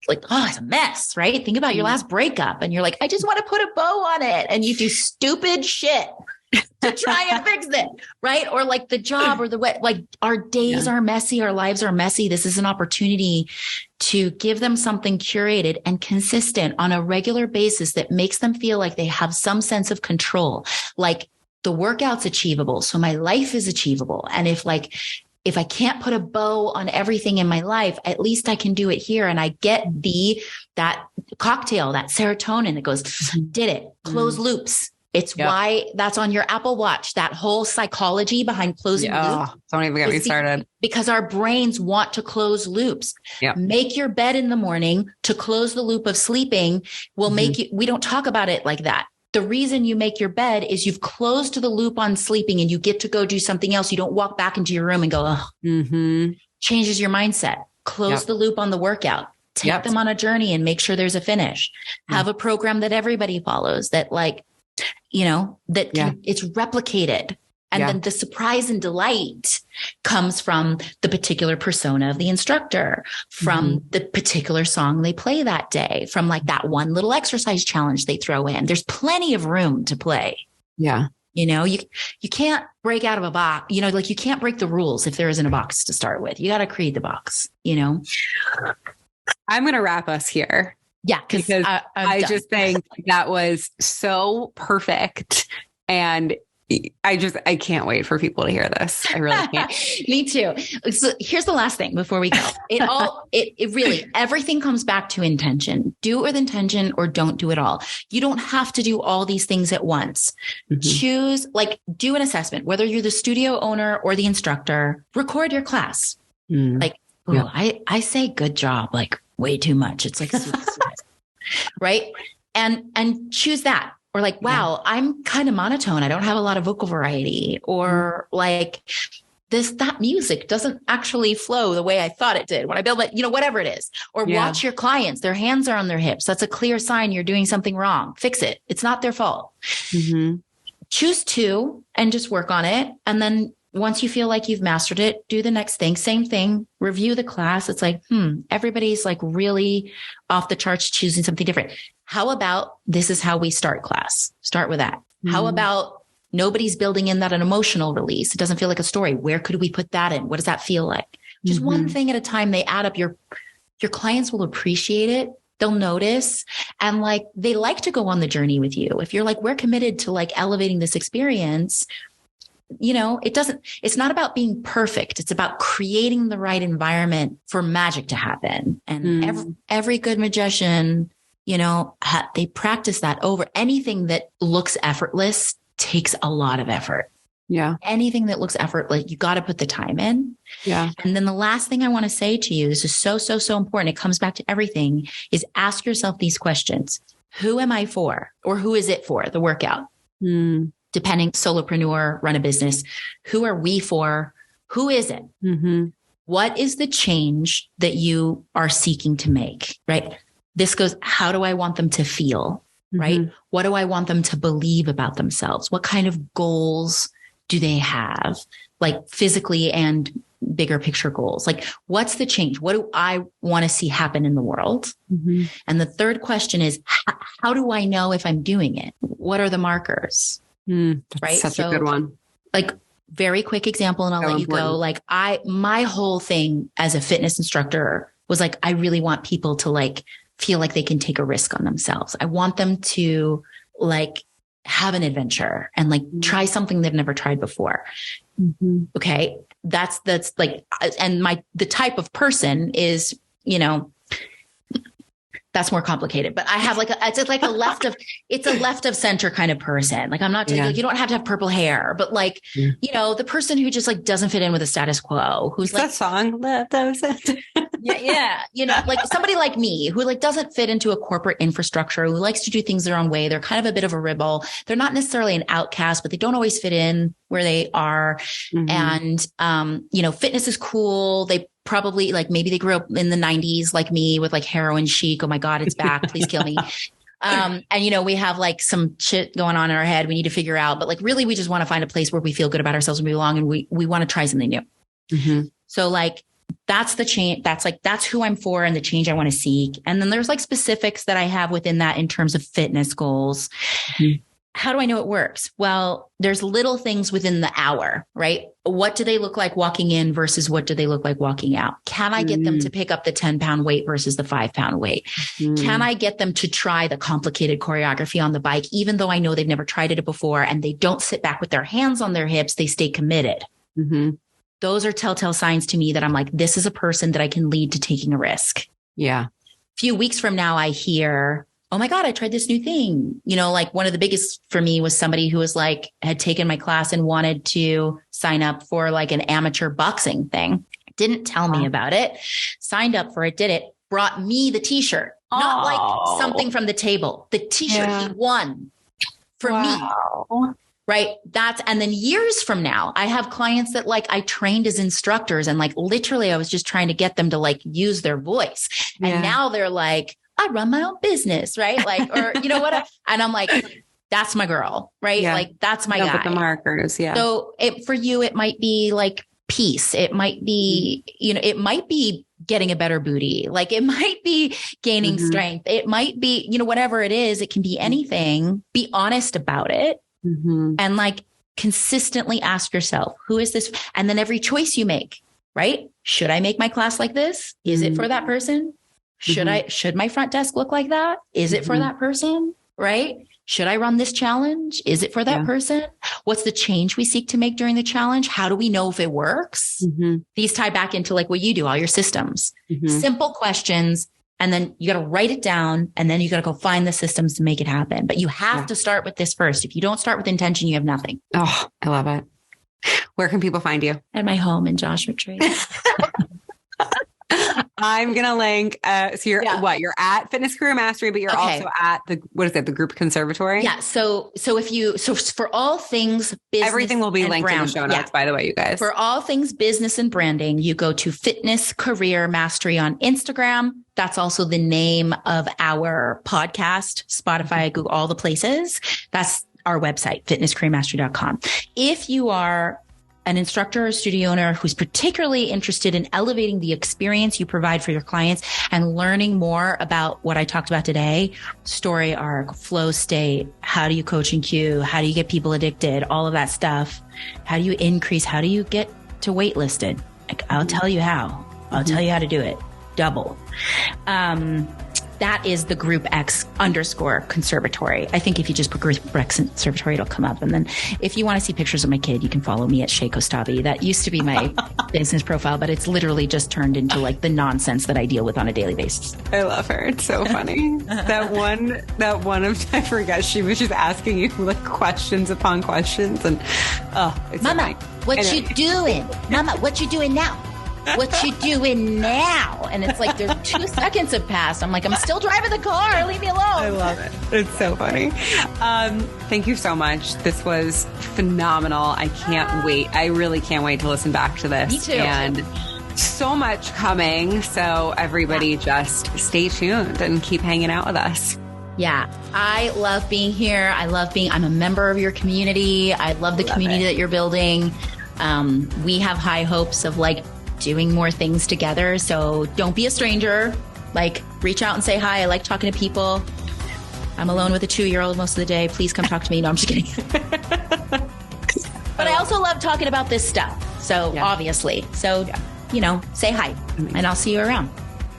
like, oh, it's a mess, right? Think about your last breakup and you're like, I just want to put a bow on it. And you do stupid shit to try and fix it, right? Or like the job or the way, like our days are messy. Our lives are messy. This is an opportunity to give them something curated and consistent on a regular basis that makes them feel like they have some sense of control. Like the workout's achievable. So my life is achievable. And if I can't put a bow on everything in my life, at least I can do it here. And I get that cocktail, that serotonin that goes, did it, close loops. It's why that's on your Apple Watch, that whole psychology behind closing loops. Don't even get me started. Because our brains want to close loops. Make your bed in the morning to close the loop of sleeping will make you, we don't talk about it like that. The reason you make your bed is you've closed the loop on sleeping and you get to go do something else. You don't walk back into your room and go, oh, changes your mindset. Close the loop on the workout. Take them on a journey and make sure there's a finish. Have a program that everybody follows, that like, you know, that it's replicated. And then the surprise and delight comes from the particular persona of the instructor, from the particular song they play that day, from like that one little exercise challenge they throw in. There's plenty of room to play. Yeah. You know, you can't break out of a box, you know, like you can't break the rules if there isn't a box to start with. You got to create the box, you know. I'm going to wrap us here. Yeah. Because I just think that was so perfect. And I can't wait for people to hear this. I really can't. Me too. So here's the last thing before we go. It really, everything comes back to intention. Do it with intention or don't do it all. You don't have to do all these things at once. Choose, like, do an assessment, whether you're the studio owner or the instructor, record your class. Like, I say good job, like way too much. It's like, right. And choose that. Or like, wow, I'm kind of monotone. I don't have a lot of vocal variety. Or like that music doesn't actually flow the way I thought it did when I built it, you know, whatever it is. Or watch your clients, their hands are on their hips. That's a clear sign you're doing something wrong. Fix it. It's not their fault. Choose two and just work on it. And then once you feel like you've mastered it, do the next thing. Same thing. Review the class. It's like, everybody's like really off the charts choosing something different. How about this is how we start class? Start with that. How about nobody's building in that an emotional release? It doesn't feel like a story. Where could we put that in? What does that feel like? Just one thing at a time. They add up. Your clients will appreciate it. They'll notice. And like, they like to go on the journey with you. If you're like, we're committed to like elevating this experience, you know, it's not about being perfect. It's about creating the right environment for magic to happen. And every good magician, you know, they practice that over. Anything that looks effortless takes a lot of effort. Yeah. Anything that looks effortless, you got to put the time in. Yeah. And then the last thing I want to say to you, this is so, so, so important. It comes back to everything, is ask yourself these questions. Who am I for? Or who is it for? The workout. Depending, solopreneur, run a business. Who are we for? Who is it? What is the change that you are seeking to make? Right. This goes, how do I want them to feel? Right. What do I want them to believe about themselves? What kind of goals do they have? Like physically and bigger picture goals. Like, what's the change? What do I want to see happen in the world? And the third question is, how do I know if I'm doing it? What are the markers? Right. Such a good one. Like, very quick example, and I'll let you go. Like, my whole thing as a fitness instructor was like, I really want people to like feel like they can take a risk on themselves. I want them to like have an adventure and like try something they've never tried before. Okay. That's like, and the type of person is, you know, That's more complicated, but I have it's like it's a left of center kind of person. Like I'm not telling you don't have to have purple hair, but like, the person who just like doesn't fit in with the status quo, who's like that song, left of center. Yeah. Like somebody like me who like doesn't fit into a corporate infrastructure, who likes to do things their own way. They're kind of a bit of a rebel. They're not necessarily an outcast, but they don't always fit in where they are. And, fitness is cool. They probably like, maybe they grew up in the 90s like me with like heroin chic. Oh my God, it's back. Please kill me. And we have like some shit going on in our head we need to figure out, but like really we just want to find a place where we feel good about ourselves and we belong, and we want to try something new. So like, that's the change. That's who I'm for and the change I want to seek. And then there's like specifics that I have within that in terms of fitness goals. How do I know it works? Well, there's little things within the hour, right? What do they look like walking in versus what do they look like walking out? Can I get them to pick up the 10-pound weight versus the 5-pound weight? Can I get them to try the complicated choreography on the bike, even though I know they've never tried it before, and they don't sit back with their hands on their hips, they stay committed. Those are telltale signs to me that I'm like, this is a person that I can lead to taking a risk. Yeah. A few weeks from now, I hear, oh my God, I tried this new thing. Like one of the biggest for me was somebody who was like, had taken my class and wanted to sign up for like an amateur boxing thing. Didn't tell me about it, signed up for it, did it, brought me the t-shirt, not like something from the table, the t-shirt he won for me. Right. And then years from now, I have clients that like I trained as instructors and like literally I was just trying to get them to like use their voice. And now they're like, I run my own business. Right. Like, or what? And I'm like, that's my girl. Right. Yeah. Like that's my guy. With the markers. Yeah. So for you, it might be like peace. It might be, it might be getting a better booty. Like it might be gaining strength. It might be, whatever it is, it can be anything. Be honest about it. And like consistently ask yourself, who is this? And then every choice you make, right? Should I make my class like this? Is it for that person? Should my front desk look like that? Is it for that person? Right? Should I run this challenge? Is it for that person? What's the change we seek to make during the challenge? How do we know if it works? These tie back into like what you do, all your systems, simple questions. And then you got to write it down and then you got to go find the systems to make it happen. But you have to start with this first. If you don't start with intention, you have nothing. Oh, I love it. Where can people find you? At my home in Joshua Tree. I'm going to link. So you're you're at Fitness Career Mastery, but you're also at the group conservatory. Yeah. So for all things business, everything will be linked in the show notes, by the way, you guys. For all things business and branding, you go to Fitness Career Mastery on Instagram. That's also the name of our podcast, Spotify, Google, all the places. That's our website, fitnesscareermastery.com. If you are an instructor or studio owner who's particularly interested in elevating the experience you provide for your clients and learning more about what I talked about today, story arc, flow state, how do you coach and cue, how do you get people addicted, all of that stuff. How do you increase? How do you get to waitlisted? Like, I'll tell you how. I'll tell you how to do it. Double. That is the Group X _ Conservatory. I think if you just put Group X Conservatory, it'll come up. And then if you want to see pictures of my kid, you can follow me at Shay Kostabi. That used to be my business profile, but it's literally just turned into like the nonsense that I deal with on a daily basis. I love her. It's so funny. that one of, I forget, she was just asking you like questions upon questions. And it's Mama, what you doing? Mama, what you doing now? What you doing now? And it's like, there's 2 seconds have passed. I'm like, I'm still driving the car. Leave me alone. I love it. It's so funny. Thank you so much. This was phenomenal. I can't wait. I really can't wait to listen back to this. Me too. And so much coming. So everybody just stay tuned and keep hanging out with us. Yeah. I love being here. I'm a member of your community. I love the community that you're building. We have high hopes of like doing more things together. So don't be a stranger. Like, reach out and say hi. I like talking to people. I'm alone with a 2-year-old most of the day. Please come talk to me. No, I'm just kidding. But I also love talking about this stuff. So obviously. So, say hi. And I'll see you around.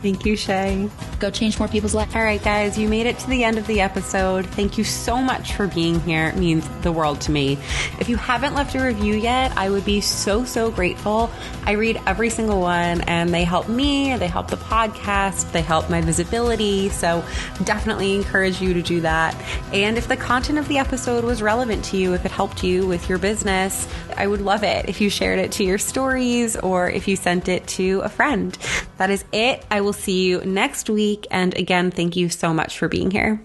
Thank you, Shay. go change more people's lives. All right, guys, you made it to the end of the episode. Thank you so much for being here. It means the world to me. If you haven't left a review yet, I would be so, so grateful. I read every single one, and they help me, they help the podcast, they help my visibility. So definitely encourage you to do that. And if the content of the episode was relevant to you, if it helped you with your business, I would love it if you shared it to your stories or if you sent it to a friend. That is it. I will see you next week. And again, thank you so much for being here.